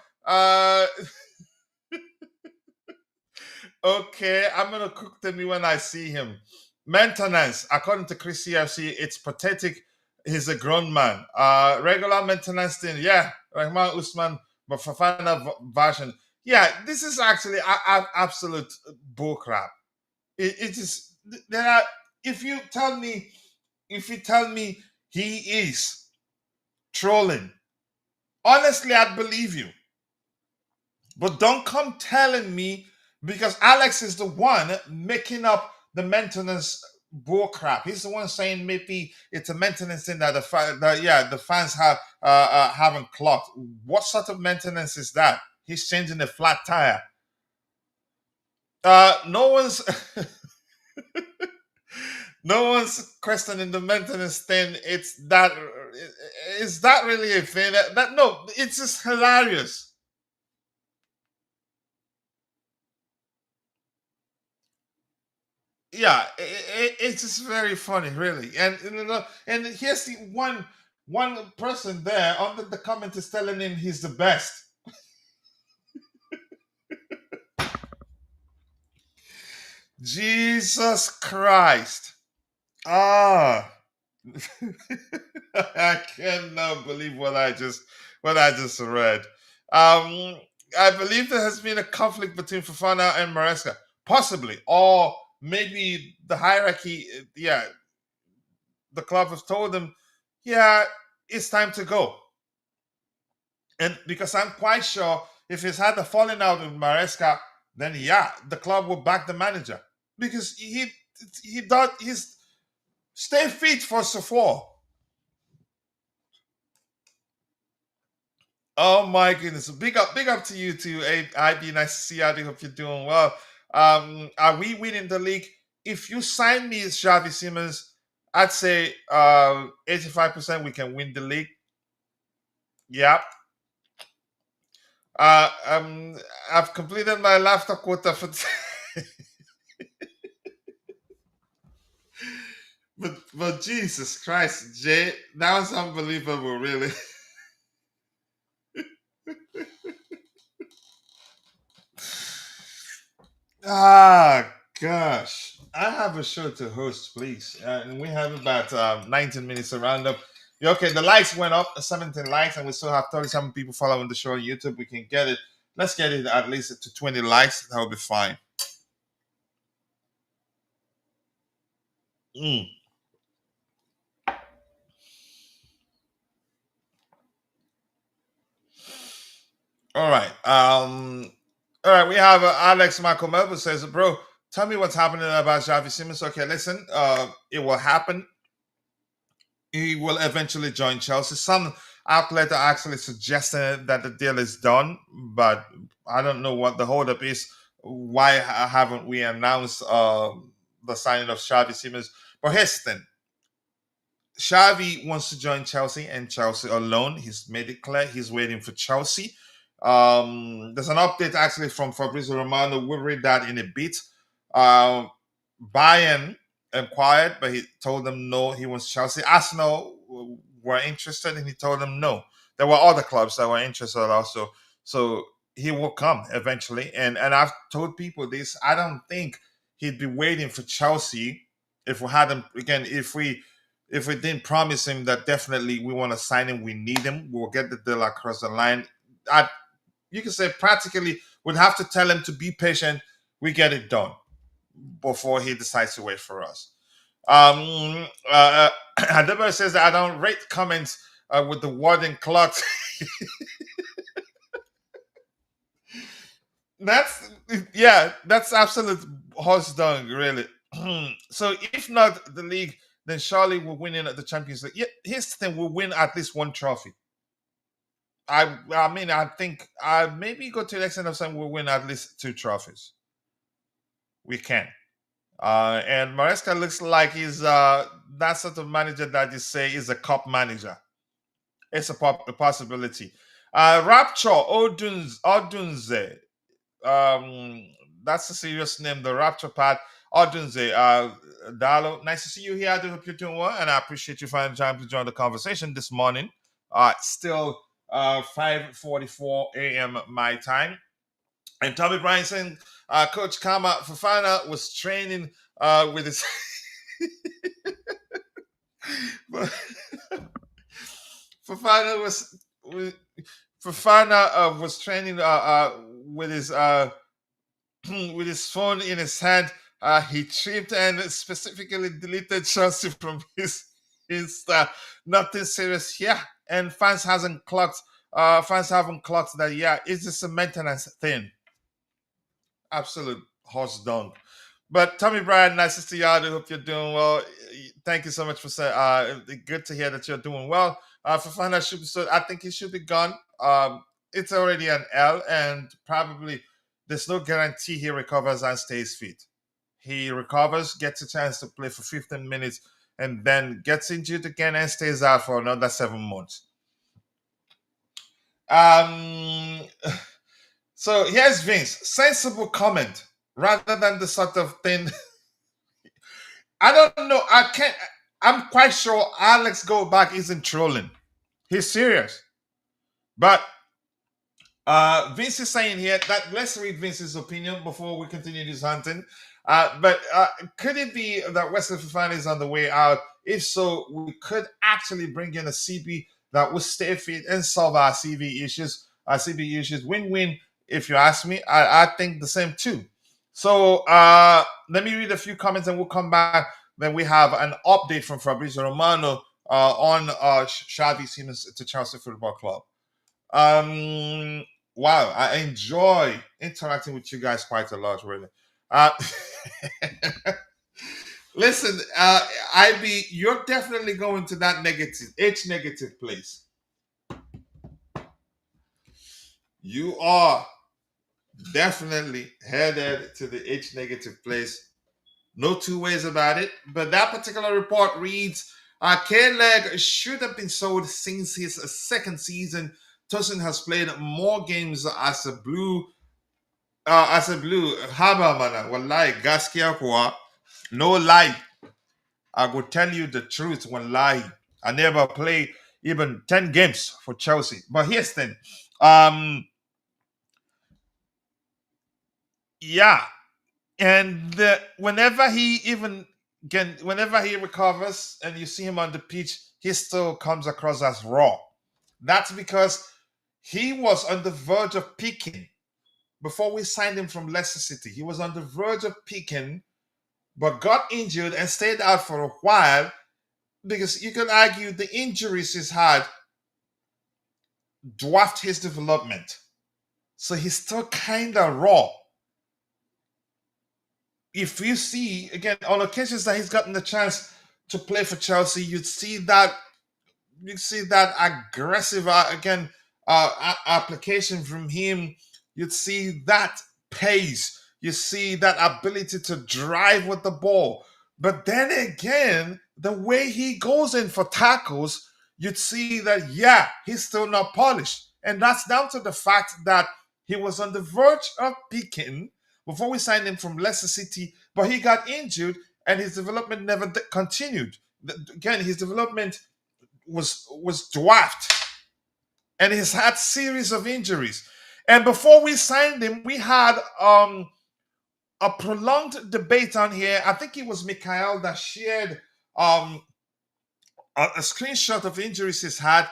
Okay, I'm gonna cook to me when I see him. Maintenance, according to Chris CFC, it's pathetic. He's a grown man. Regular maintenance thing, yeah. Rahman Usman, but for final version, yeah. This is actually absolute bullcrap. It is. There are. If you tell me, if you tell me he is trolling, honestly, I'd believe you. But don't come telling me because Alex is the one making up the maintenance bull crap. He's the one saying maybe it's a maintenance thing that the fans haven't clocked. What sort of maintenance is that? He's changing a flat tire. No one's no one's questioning the maintenance thing. It's that is that really a thing? That no, it's just hilarious. Yeah, it's just very funny, really. And and here's the one person there under the comment is telling him he's the best. Jesus Christ! Ah, I cannot believe what I just read. Um, I believe there has been a conflict between Fafana and Maresca, possibly, or maybe the hierarchy. Yeah, the club have told him, yeah, it's time to go. And because I'm quite sure if he's had a falling out with Maresca, then yeah, the club will back the manager because he's stay fit for Safor. Oh my goodness! Big up to you too, IB. Nice to see you. I do hope you're doing well. Are we winning the league? If you sign me as Xavi Simmons, I'd say 85% we can win the league. Yeah. Uh, um, I've completed my laughter quota for. But Jesus Christ, Jay, that was unbelievable, really. Ah, gosh, I have a show to host, please, and we have about 19 minutes to round up. Yeah, okay, the likes went up, 17 likes, and we still have 37 people following the show on YouTube. We can get it. Let's get it at least to 20 likes. That will be fine. Mm. All right. All right. We have Alex Michael Melville says, "Bro, tell me what's happening about Xavi Simmons." Okay, listen. It will happen. He will eventually join Chelsea. Some outlet are actually suggesting that the deal is done, but I don't know what the holdup is. Why haven't we announced the signing of Xavi Simmons? But here's the thing: Xavi wants to join Chelsea and Chelsea alone. He's made it clear he's waiting for Chelsea. There's an update actually from Fabrizio Romano. We'll read that in a bit. Uh, Bayern inquired, but he told them no, he wants Chelsea. Arsenal were interested, and he told them no. There were other clubs that were interested also. So he will come eventually. And I've told people this. I don't think he'd be waiting for Chelsea if we had him again. If we didn't promise him that definitely we want to sign him, we need him, we'll get the deal across the line. I, you can say practically we'd have to tell him to be patient. We get it done before he decides to wait for us. Adeba says that I don't rate comments with the word in clock. That's that's absolute horse dung, really. So if not the league, then surely we're winning at the Champions League. Yeah, here's the thing: we'll win at least one trophy. I mean, I think I maybe go to the extent of saying we'll win at least two trophies. We can. And Maresca looks like he's that sort of manager that you say is a cup manager. It's a possibility. Rapture Odunze. Um, that's a serious name. The Rapture Pad Odunze. Dalo, nice to see you here. I do hope you're doing well, and I appreciate you finding time to join the conversation this morning. Still 5:44 a.m. my time. And Tommy Bryan saying, Coach Kama Fofana was training with his. Fofana was training with his with his phone in his hand. He tripped and specifically deleted Chelsea from his nothing serious here. And fans haven't clocked that. Yeah, it's just a maintenance thing. Absolute horse dunk. But Tommy Bryan, nice to see you. I hope you're doing well. Thank you so much for saying. Good to hear that you're doing well. Fafana should be. So I think he should be gone. It's already an L, and probably there's no guarantee he recovers and stays fit. He recovers, gets a chance to play for 15 minutes, and then gets injured again and stays out for another 7 months. Um, so here's Vince. Sensible comment rather than the sort of thing. I don't know. I can't. I'm quite sure Alex Goldback isn't trolling. He's serious. But Vince is saying here that let's read Vince's opinion before we continue this hunting. But could it be that Wesley Fofana is on the way out? If so, we could actually bring in a CB that will stay fit and solve our CV issues. Our CB issues, win-win. If you ask me, I think the same too. So let me read a few comments and we'll come back. Then we have an update from Fabrizio Romano on Xavi's team to Chelsea Football Club. Wow, I enjoy interacting with you guys quite a lot, really. Uh, listen, IB, you're definitely going to that H negative place. You are definitely headed to the H negative place. No two ways about it. But that particular report reads, K-Leg should have been sold since his second season. Tosin has played more games as a blue. Haba mana, wallahi, gaskiya kuwa, no lie. I will tell you the truth, wallahi. I never played even 10 games for Chelsea. But here's the thing. Yeah. And whenever he recovers and you see him on the pitch, he still comes across as raw. That's because he was on the verge of peaking before we signed him from Leicester City. He was on the verge of peaking, but got injured and stayed out for a while because you can argue the injuries he's had dwarfed his development. So he's still kind of raw. If you see, again, on occasions that he's gotten the chance to play for Chelsea, you'd see that aggressive application from him. You'd see that pace. You see that ability to drive with the ball. But then again, the way he goes in for tackles, you'd see that, yeah, he's still not polished. And that's down to the fact that he was on the verge of peaking before we signed him from Leicester City, but he got injured and his development never continued. Again, his development was dwarfed, and he's had series of injuries. And before we signed him, we had a prolonged debate on here. I think it was Mikhail that shared a screenshot of injuries he's had.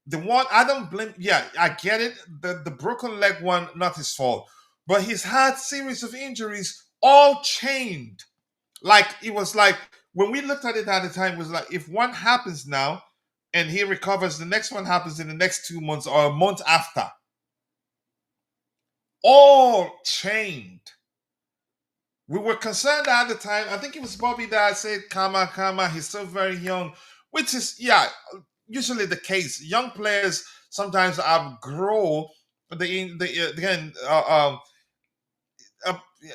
The one I don't blame. Yeah, I get it. The broken leg one, not his fault. But he's had series of injuries, all chained. Like it was like when we looked at it at the time, it was like if one happens now and he recovers, the next one happens in the next 2 months or a month after. All chained. We were concerned at the time. I think it was Bobby that said, "Kama, he's still very young," which is usually the case. Young players sometimes outgrow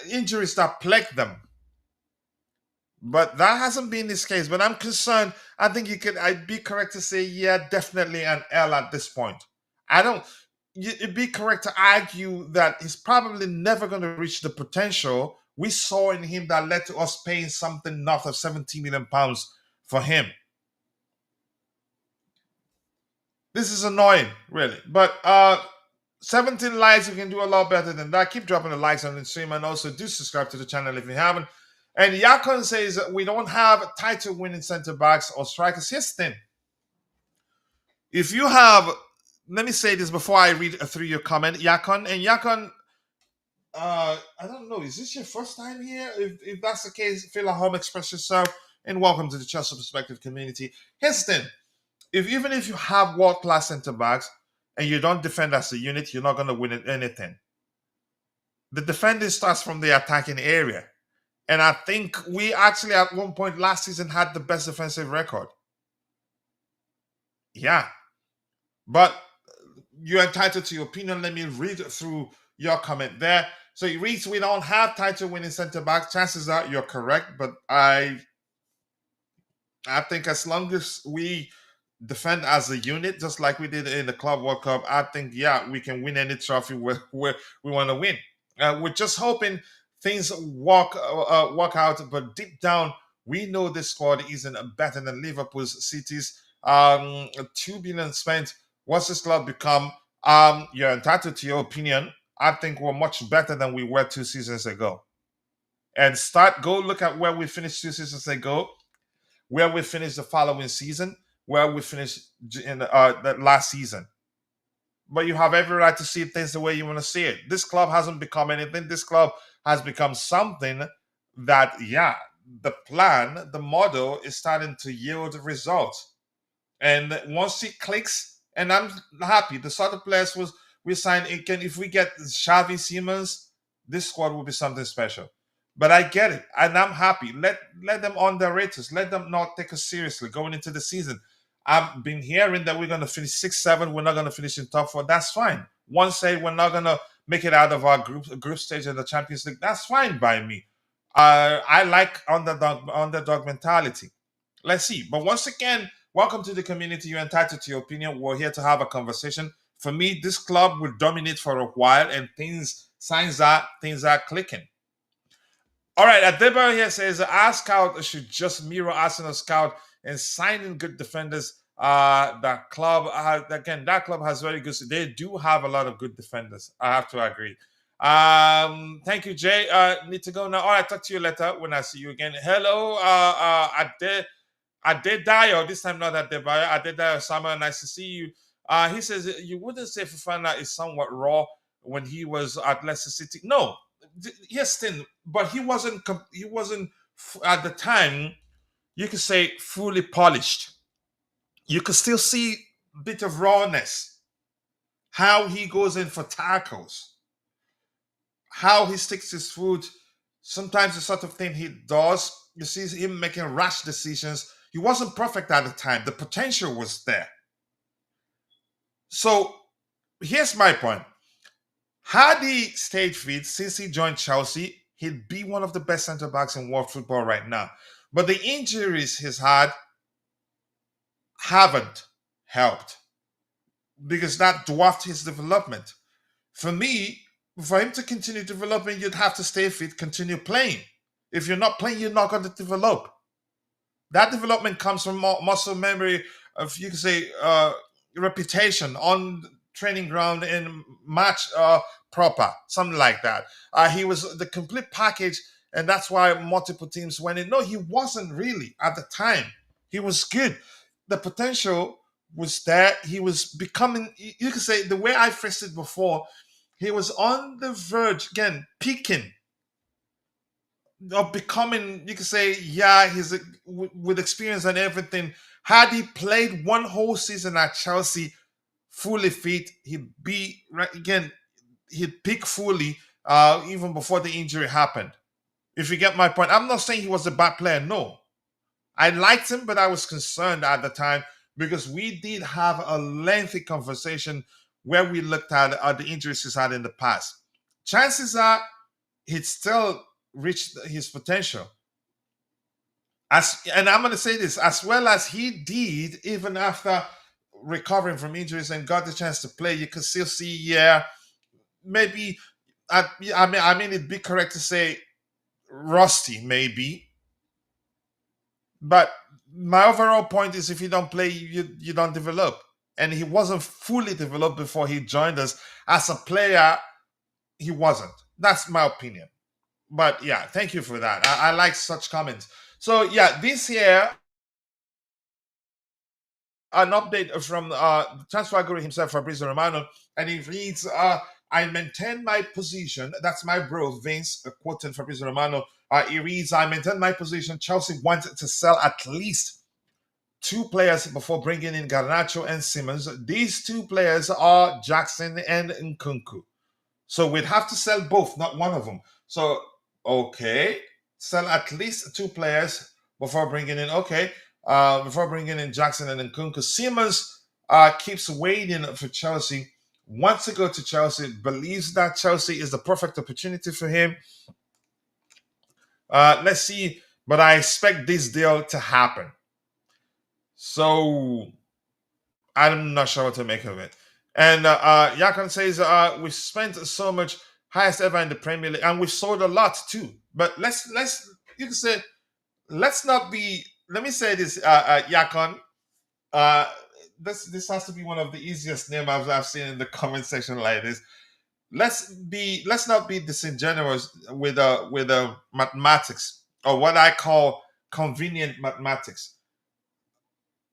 injuries that plague them. But that hasn't been this case. But I'm concerned. I think I'd be correct to say, yeah, definitely an L at this point. It'd be correct to argue that he's probably never going to reach the potential we saw in him that led to us paying something north of £70 million for him. This is annoying, really. But 17 likes. We can do a lot better than that. Keep dropping the likes on the stream, and also do subscribe to the channel if you haven't. And Yakon says we don't have title winning center backs or strikers. Here's the thing. If you have, let me say this before I read through your comment, Yakon. And Yakon, I don't know, is this your first time here? If that's the case, feel at home, express yourself, and welcome to the Chelsea Perspective community. Here's the thing. Even if you have world class center backs and you don't defend as a unit, you're not going to win anything. The defending starts from the attacking area. And I think we actually at one point last season had the best defensive record. Yeah. But you're entitled to your opinion. Let me read through your comment there. So it reads, we don't have title winning center back. Chances are you're correct, but I think as long as we defend as a unit, just like we did in the Club World Cup, I think, yeah, we can win any trophy where we want to win. We're just hoping things work out, but deep down, we know this squad isn't better than Liverpool's, City's. 2 billion spent. What's this club become? You're entitled to your opinion. I think we're much better than we were 2 seasons ago. And go look at where we finished 2 seasons ago, where we finished the following season, where we finished in the last season. But you have every right to see things the way you want to see it. This club hasn't become anything. This club has become something that, yeah, the plan, the model is starting to yield results. And once it clicks, and I'm happy, the sort of players we signed, if we get Xavi, Siemens, this squad will be something special. But I get it, and I'm happy. Let them underrate us. Let them not take us seriously going into the season. I've been hearing that we're going to finish 6-7. We're not going to finish in top 4. That's fine. One said we're not going to make it out of our group stage in the Champions League. That's fine by me. I like underdog mentality. Let's see. But once again, welcome to the community. You're entitled to your opinion. We're here to have a conversation. For me, this club will dominate for a while, and things are clicking. All right, Adebayo here says our scout should just mirror Arsenal scout and sign in good defenders. That club has very good. They do have a lot of good defenders. I have to agree. Thank you, Jay. Need to go now. All right, talk to you later when I see you again. Hello, Adedayo. This time not Adebayo. Adedayo Sama. Nice to see you. He says you wouldn't say Fofana is somewhat raw when he was at Leicester City. No. Yes, then, but he wasn't at the time, you could say, fully polished. You could still see a bit of rawness, how he goes in for tackles, how he sticks his foot, sometimes the sort of thing he does. You see him making rash decisions. He wasn't perfect at the time. The potential was there. So here's my point. Had he stayed fit since he joined Chelsea, he'd be one of the best centre backs in world football right now. But the injuries he's had haven't helped because that dwarfed his development. For me, for him to continue developing, you'd have to stay fit, continue playing. If you're not playing, you're not going to develop. That development comes from muscle memory, of you could say reputation on training ground in match proper, something like that. He was the complete package, and that's why multiple teams went in. No, he wasn't really at the time. He was good. The potential was there. He was becoming, you could say, the way I phrased it before, he was on the verge, again, peaking, of becoming, you could say, yeah, he's with experience and everything. Had he played one whole season at Chelsea, fully fit, he'd peak fully even before the injury happened. If you get my point, I'm not saying he was a bad player. No, I liked him, but I was concerned at the time because we did have a lengthy conversation where we looked at the injuries he's had in the past. Chances are he'd still reached his potential. And I'm going to say this, as well as he did, even after recovering from injuries and got the chance to play, you could still see, yeah, maybe, I mean, it'd be correct to say rusty, maybe. But my overall point is if you don't play, you don't develop. and he wasn't fully developed before he joined us. As a player, he wasn't. That's my opinion. But yeah, thank you for that. I like such comments. So yeah, this year, an update from the transfer guru himself, Fabrizio Romano, and he reads, I maintain my position. That's my bro, Vince, quoting Fabrizio Romano. He reads, I maintain my position. Chelsea wanted to sell at least two players before bringing in Garnacho and Simmons. These two players are Jackson and Nkunku. So we'd have to sell both, not one of them. So, okay, sell at least two players before bringing in, before bringing in Jackson and Nkunku. Simmons keeps waiting for Chelsea, wants to go to Chelsea, believes that Chelsea is the perfect opportunity for him. Let's see, but I expect this deal to happen. So I'm not sure what to make of it. And Yakan says we've spent so much, highest ever in the Premier League, and we've sold a lot too. But let's you can say let's not be. Let me say this, Yakan. Uh, this has to be one of the easiest names I've seen in the comment section like this. Let's not be disingenuous with mathematics, or what I call convenient mathematics.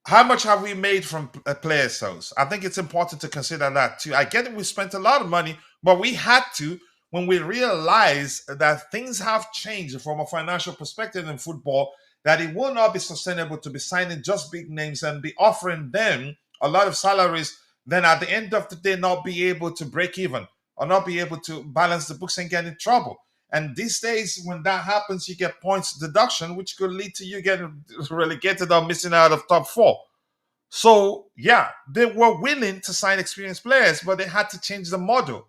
How much have we made from player sales? I think it's important to consider that too. I get it, we spent a lot of money, but we had to when we realized that things have changed from a financial perspective in football, that it will not be sustainable to be signing just big names and be offering them a lot of salaries, then at the end of the day, not be able to break even or not be able to balance the books and get in trouble. And these days, when that happens, you get points deduction, which could lead to you getting relegated or missing out of top four. So, yeah, they were willing to sign experienced players, but they had to change the model.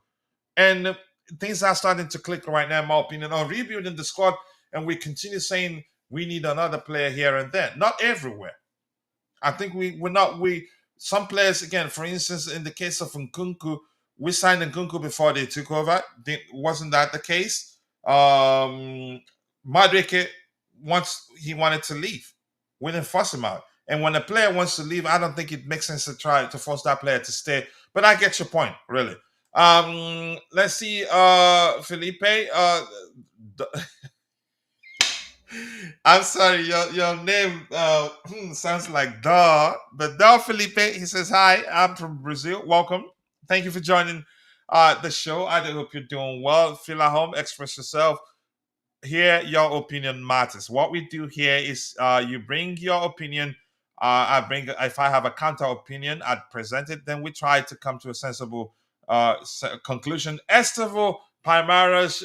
And things are starting to click right now, in my opinion, on rebuilding the squad. And we continue saying we need another player here and there. Not everywhere. I think some players, again, for instance, in the case of Nkunku, we signed Nkunku before they took over. Wasn't that the case? Madrike, once he wanted to leave, we didn't force him out. And when a player wants to leave, I don't think it makes sense to try to force that player to stay. But I get your point, really. Let's see, Felipe. I'm sorry, your name sounds like Duh, but Duh Felipe. He says, "Hi, I'm from Brazil. Welcome. Thank you for joining the show. I do hope you're doing well. Feel at home. Express yourself. Here, your opinion matters. What we do here is you bring your opinion. I bring. If I have a counter opinion, I'd present it. Then we try to come to a sensible conclusion. Estevao Palmeiras,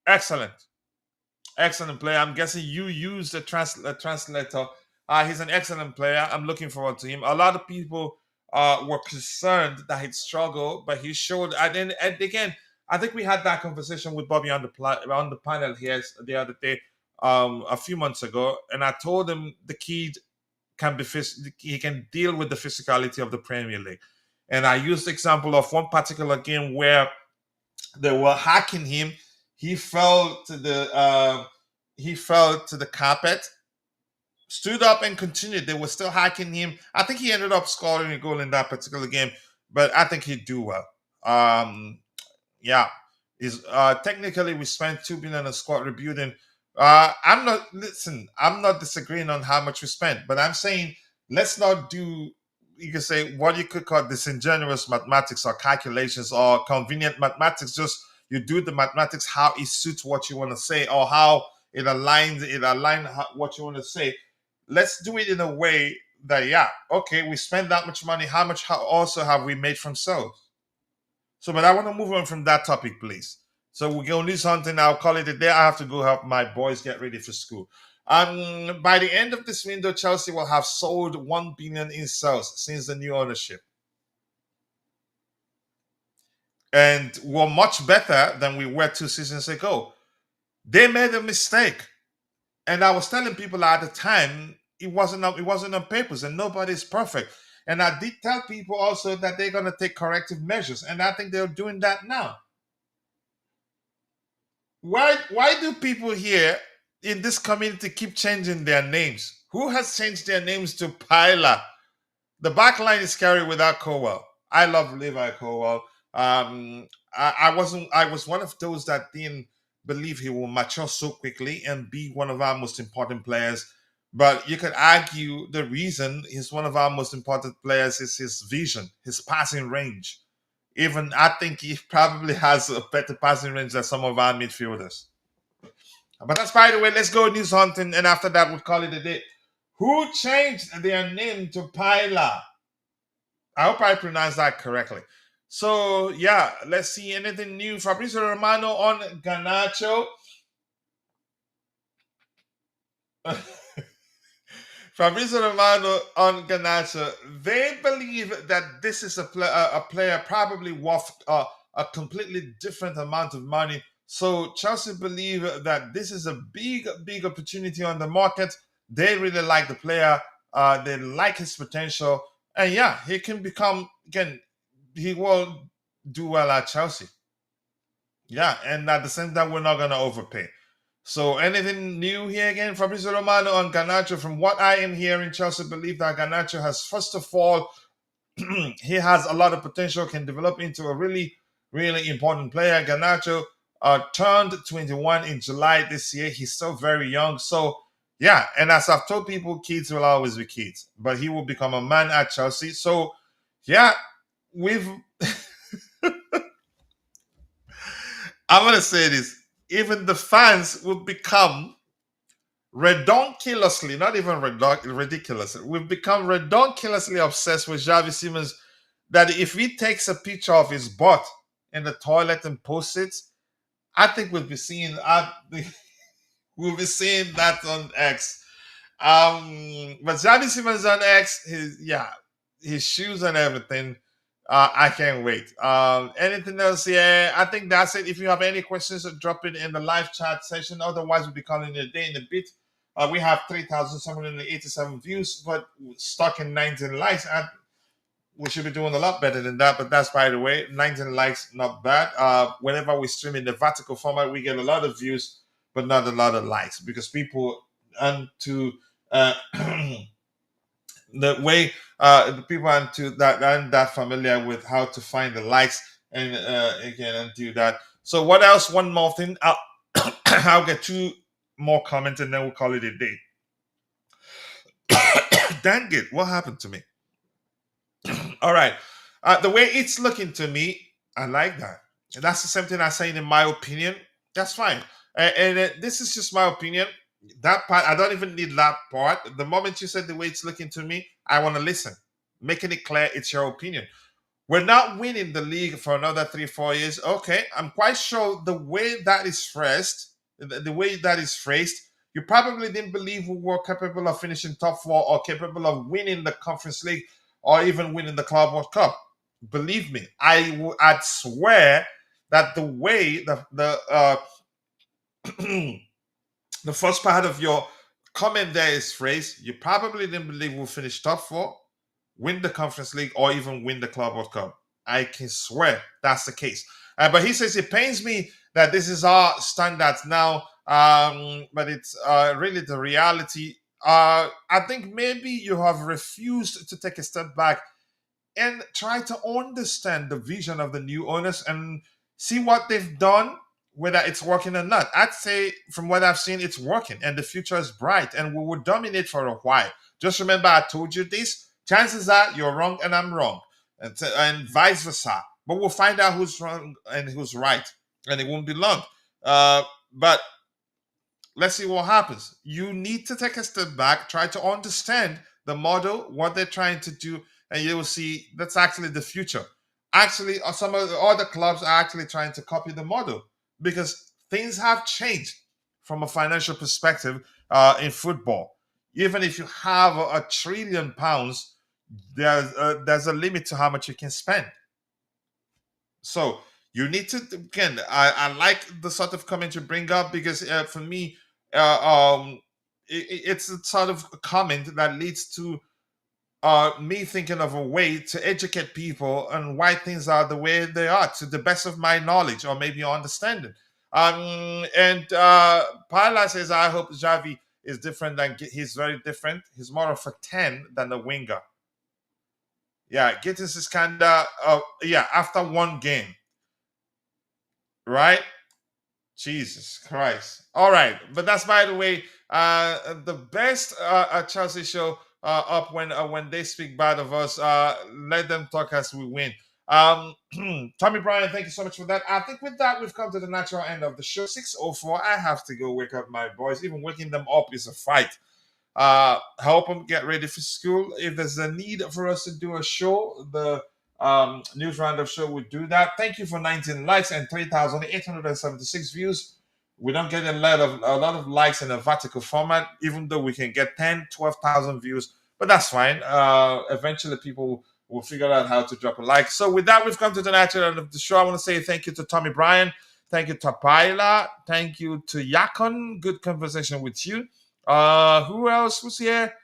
excellent." Excellent player. I'm guessing you use the translator. He's an excellent player. I'm looking forward to him. A lot of people were concerned that he'd struggle, but he showed. And again, I think we had that conversation with Bobby on the panel here the other day, a few months ago, and I told him the key can be he can deal with the physicality of the Premier League, and I used the example of one particular game where they were hacking him. He fell to the carpet, stood up and continued. They were still hacking him. I think he ended up scoring a goal in that particular game, but I think he'd do well. Yeah, is technically we spent 2 billion on squad rebuilding. I'm not disagreeing on how much we spent, but I'm saying let's not do, you can say, what you could call disingenuous mathematics or calculations or convenient mathematics. Just you do the mathematics how it suits what you want to say, or how it aligns what you want to say. Let's do it in a way that, yeah, okay, we spend that much money. How much also have we made from sales? So, but I want to move on from that topic, please. So we're going to do something. I'll call it a day. I have to go help my boys get ready for school. By the end of this window, Chelsea will have sold 1 billion in sales since the new ownership, and we're much better than we were 2 seasons ago. They made a mistake, and I was telling people at the time it wasn't on papers, and nobody's perfect. And I did tell people also that they're going to take corrective measures, and I think they're doing that now. Why do people here in this community keep changing their names? Who has changed their names to Pyla? The back line is scary without Cowell. I love Levi Cowell. I was one of those that didn't believe he will mature so quickly and be one of our most important players. But you could argue the reason he's one of our most important players is his vision, his passing range. Even I think he probably has a better passing range than some of our midfielders. But that's by the way. Let's go news hunting, and after that, we'll call it a day. Who changed their name to Pyla? I hope I pronounced that correctly. So yeah, let's see anything new. Fabrizio Romano on Garnacho. Fabrizio Romano on Garnacho. They believe that this is a player probably worth a completely different amount of money. So Chelsea believe that this is a big opportunity on the market. They really like the player. They like his potential, and yeah, he can become again. He will do well at Chelsea. Yeah, and at the same time, we're not gonna overpay. So anything new here again? Fabrizio Romano on Garnacho. From what I am hearing, Chelsea believe that Garnacho has, first of all, he has a lot of potential, can develop into a really important player. Garnacho turned 21 in July this year. He's still very young. So, yeah, and as I've told people, kids will always be kids, but he will become a man at Chelsea. So, yeah, we've, I'm going to say this, even the fans will become redonkulously, not even ridiculous. We've become redonkulously obsessed with Xavi Simons that if he takes a picture of his butt in the toilet and posts it, I think we'll be seeing that on X. But Xavi Simons on X, his shoes and everything. I can't wait. Anything else? Yeah, I think that's it. If you have any questions, drop it in the live chat session. Otherwise, we'll be calling it a day in a bit. We have 3,787 views, but stuck in 19 likes. And we should be doing a lot better than that, but that's by the way. 19 likes, not bad. Whenever we stream in the vertical format, we get a lot of views, but not a lot of likes because people and to the way the people aren't to that aren't that familiar with how to find the likes and again and do that. So what else? One more thing. I'll get two more comments and then we'll call it a day. Dang it! What happened to me? All right. The way it's looking to me, I like that. That's the same thing I'm saying in my opinion. That's fine. And this is just my opinion. That part, I don't even need that part. The moment you said the way it's looking to me, I want to listen. Making it clear it's your opinion. We're not winning the league for another 3-4 years. Okay, I'm quite sure the way that is phrased, the way that is phrased, you probably didn't believe we were capable of finishing top four or capable of winning the Conference League or even winning the Club World Cup. Believe me, I'd swear that the way the first part of your comment there is phrased, you probably didn't believe we'll finish top four, win the Conference League, or even win the Club World Cup. I can swear that's the case. But he says it pains me that this is our standards now, but it's really the reality. I think maybe you have refused to take a step back and try to understand the vision of the new owners and see what they've done, whether it's working or not. I'd say, from what I've seen, it's working and the future is bright and we will dominate for a while. Just remember, I told you this. Chances are you're wrong and I'm wrong, and vice versa. But we'll find out who's wrong and who's right, and it won't be long. But let's see what happens. You need to take a step back, try to understand the model, what they're trying to do, and you will see that's actually the future. Actually, some of the other clubs are actually trying to copy the model because things have changed from a financial perspective in football. Even if you have £1 trillion, there's a limit to how much you can spend. So you need to, again, I like the sort of comment you bring up because for me, it's a sort of comment that leads to me thinking of a way to educate people on why things are the way they are to the best of my knowledge or maybe understanding. And Paula says, I hope Xavi is different than he's very different. He's more of a 10 than a winger. Yeah, getting this kind of after one game, right? Jesus Christ. All right, but that's by the way the best Chelsea show up when they speak bad of us. Let them talk as we win. Tommy Bryan, thank you so much for that. I think with that we've come to the natural end of the show. 6:04. I have to go wake up my boys. Even waking them up is a fight. Help them get ready for school. If there's a need for us to do a show, the news roundup show would do that. Thank you for 19 likes and 3,876 views. We don't get a lot of likes in a vertical format, even though we can get 10, 12,000 views, but that's fine. Eventually people will figure out how to drop a like. So with that, we've come to the natural end of the show. I want to say thank you to Tommy Bryan. Thank you to Paila. Thank you to Yakon. Good conversation with you. Who else was here?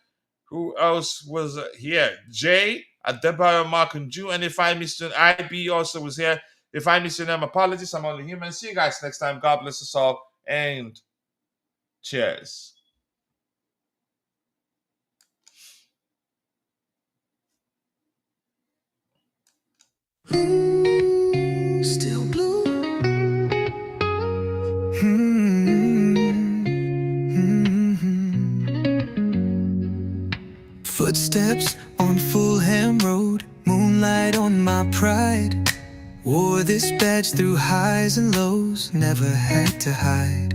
Who else was here? Jay, Adebayo, Mark, and Jew. And if I missed an IB also was here. If I missed your name, apologies. I'm only human. See you guys next time. God bless us all. And cheers. Still blue. Footsteps on Fulham Road, moonlight on my pride. Wore this badge through highs and lows, never had to hide.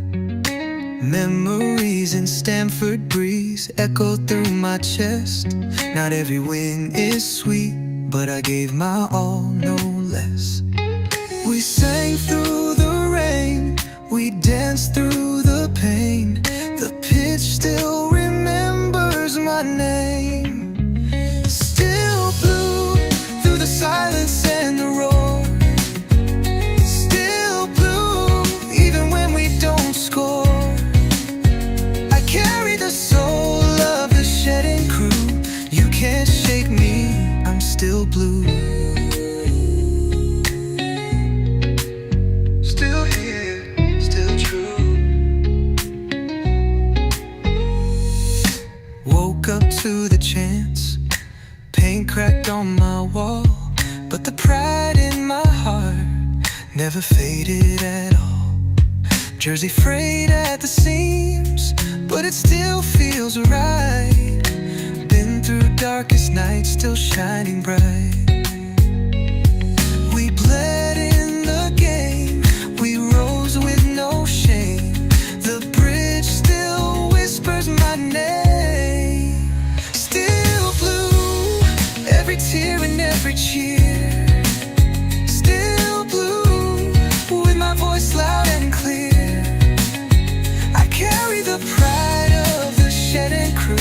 Memories in Stamford Breeze echo through my chest. Not every win is sweet, but I gave my all, no less. We sang through the rain, we danced through the pain. The pitch still remembers my name. Still blue through the silence and the roar. Still blue even when we don't score. I carry the soul of the shedding crew. You can't shake me, I'm still blue. Still here, still true. Woke up to the chance, paint cracked on my wall, but the pride in my heart never faded at all. Jersey frayed at the seams, but it still feels right. Been through darkest nights, still shining bright. We bled in the game, we rose with no shame. The bridge still whispers my name. Still blue, every tear and every cheer. Still blue, with my voice loud and clear. I carry the pride of the shedding crew.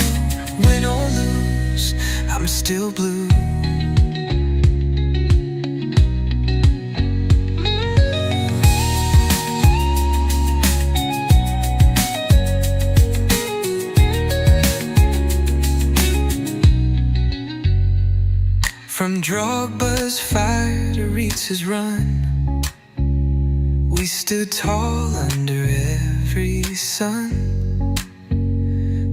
Win or lose, I'm still blue. From Drogba's fire to Ritz's run, we stood tall under every sun.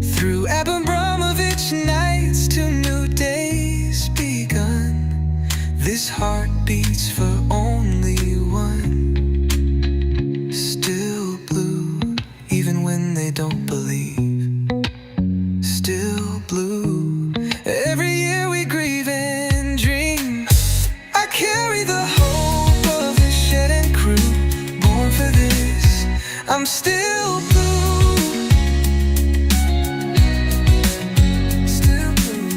Through Abramovich nights to new days begun, this heart beats for only one. Still blue, even when they don't believe. Still blue, every year we grieve and dream. I carry the hope of the shedding crew, born for this, I'm still blue. Still blue.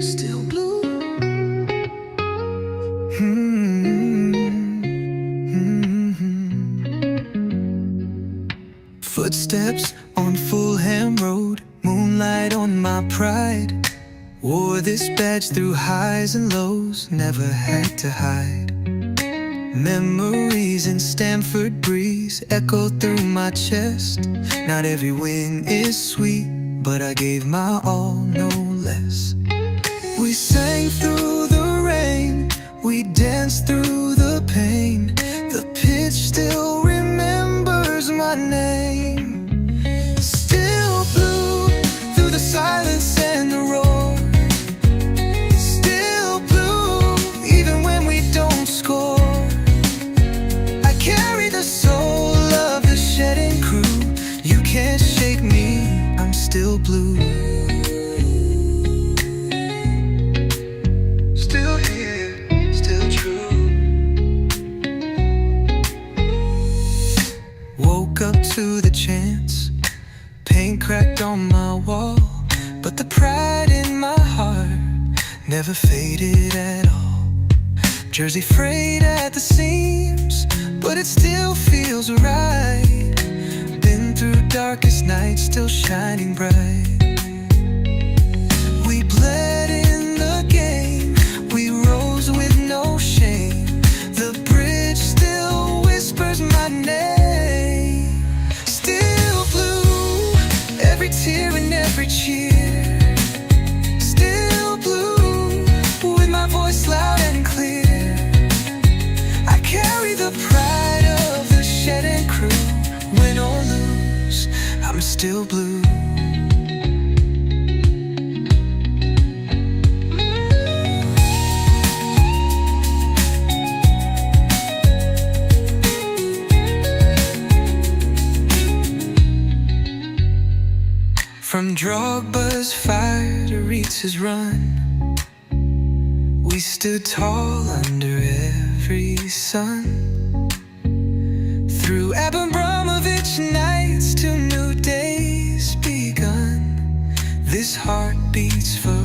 Still blue. Footsteps on Fulham Road, moonlight on my pride. Wore this badge through highs and lows, never had to hide. Memories in Stamford Bridge breeze echoed through my chest. Not every win is sweet, but I gave my all, no less. We sang through the rain, we danced through the pain. The pitch still remembers my name. Still blue through the silence and the roar. Still blue even when we don't score. I carry the soul of the shedding crew. You can't shake me, I'm still blue. Still here, still true. Woke up to the chants, paint cracked on my wall, but the pride in my heart never faded at all. Jersey frayed at the seams, but it still feels right. Been through darkest nights, still shining bright. We bled in the game, we rose with no shame. The bridge still whispers my name. Still blue, every tear and every cheer. Still blue, with my voice loud and clear. I carry the pride of the shedding crew. Win or lose, I'm still blue. From Drogba's fire to Ritz's run, we stood tall under every sun. Through Abramovich nights to new days begun, this heart beats for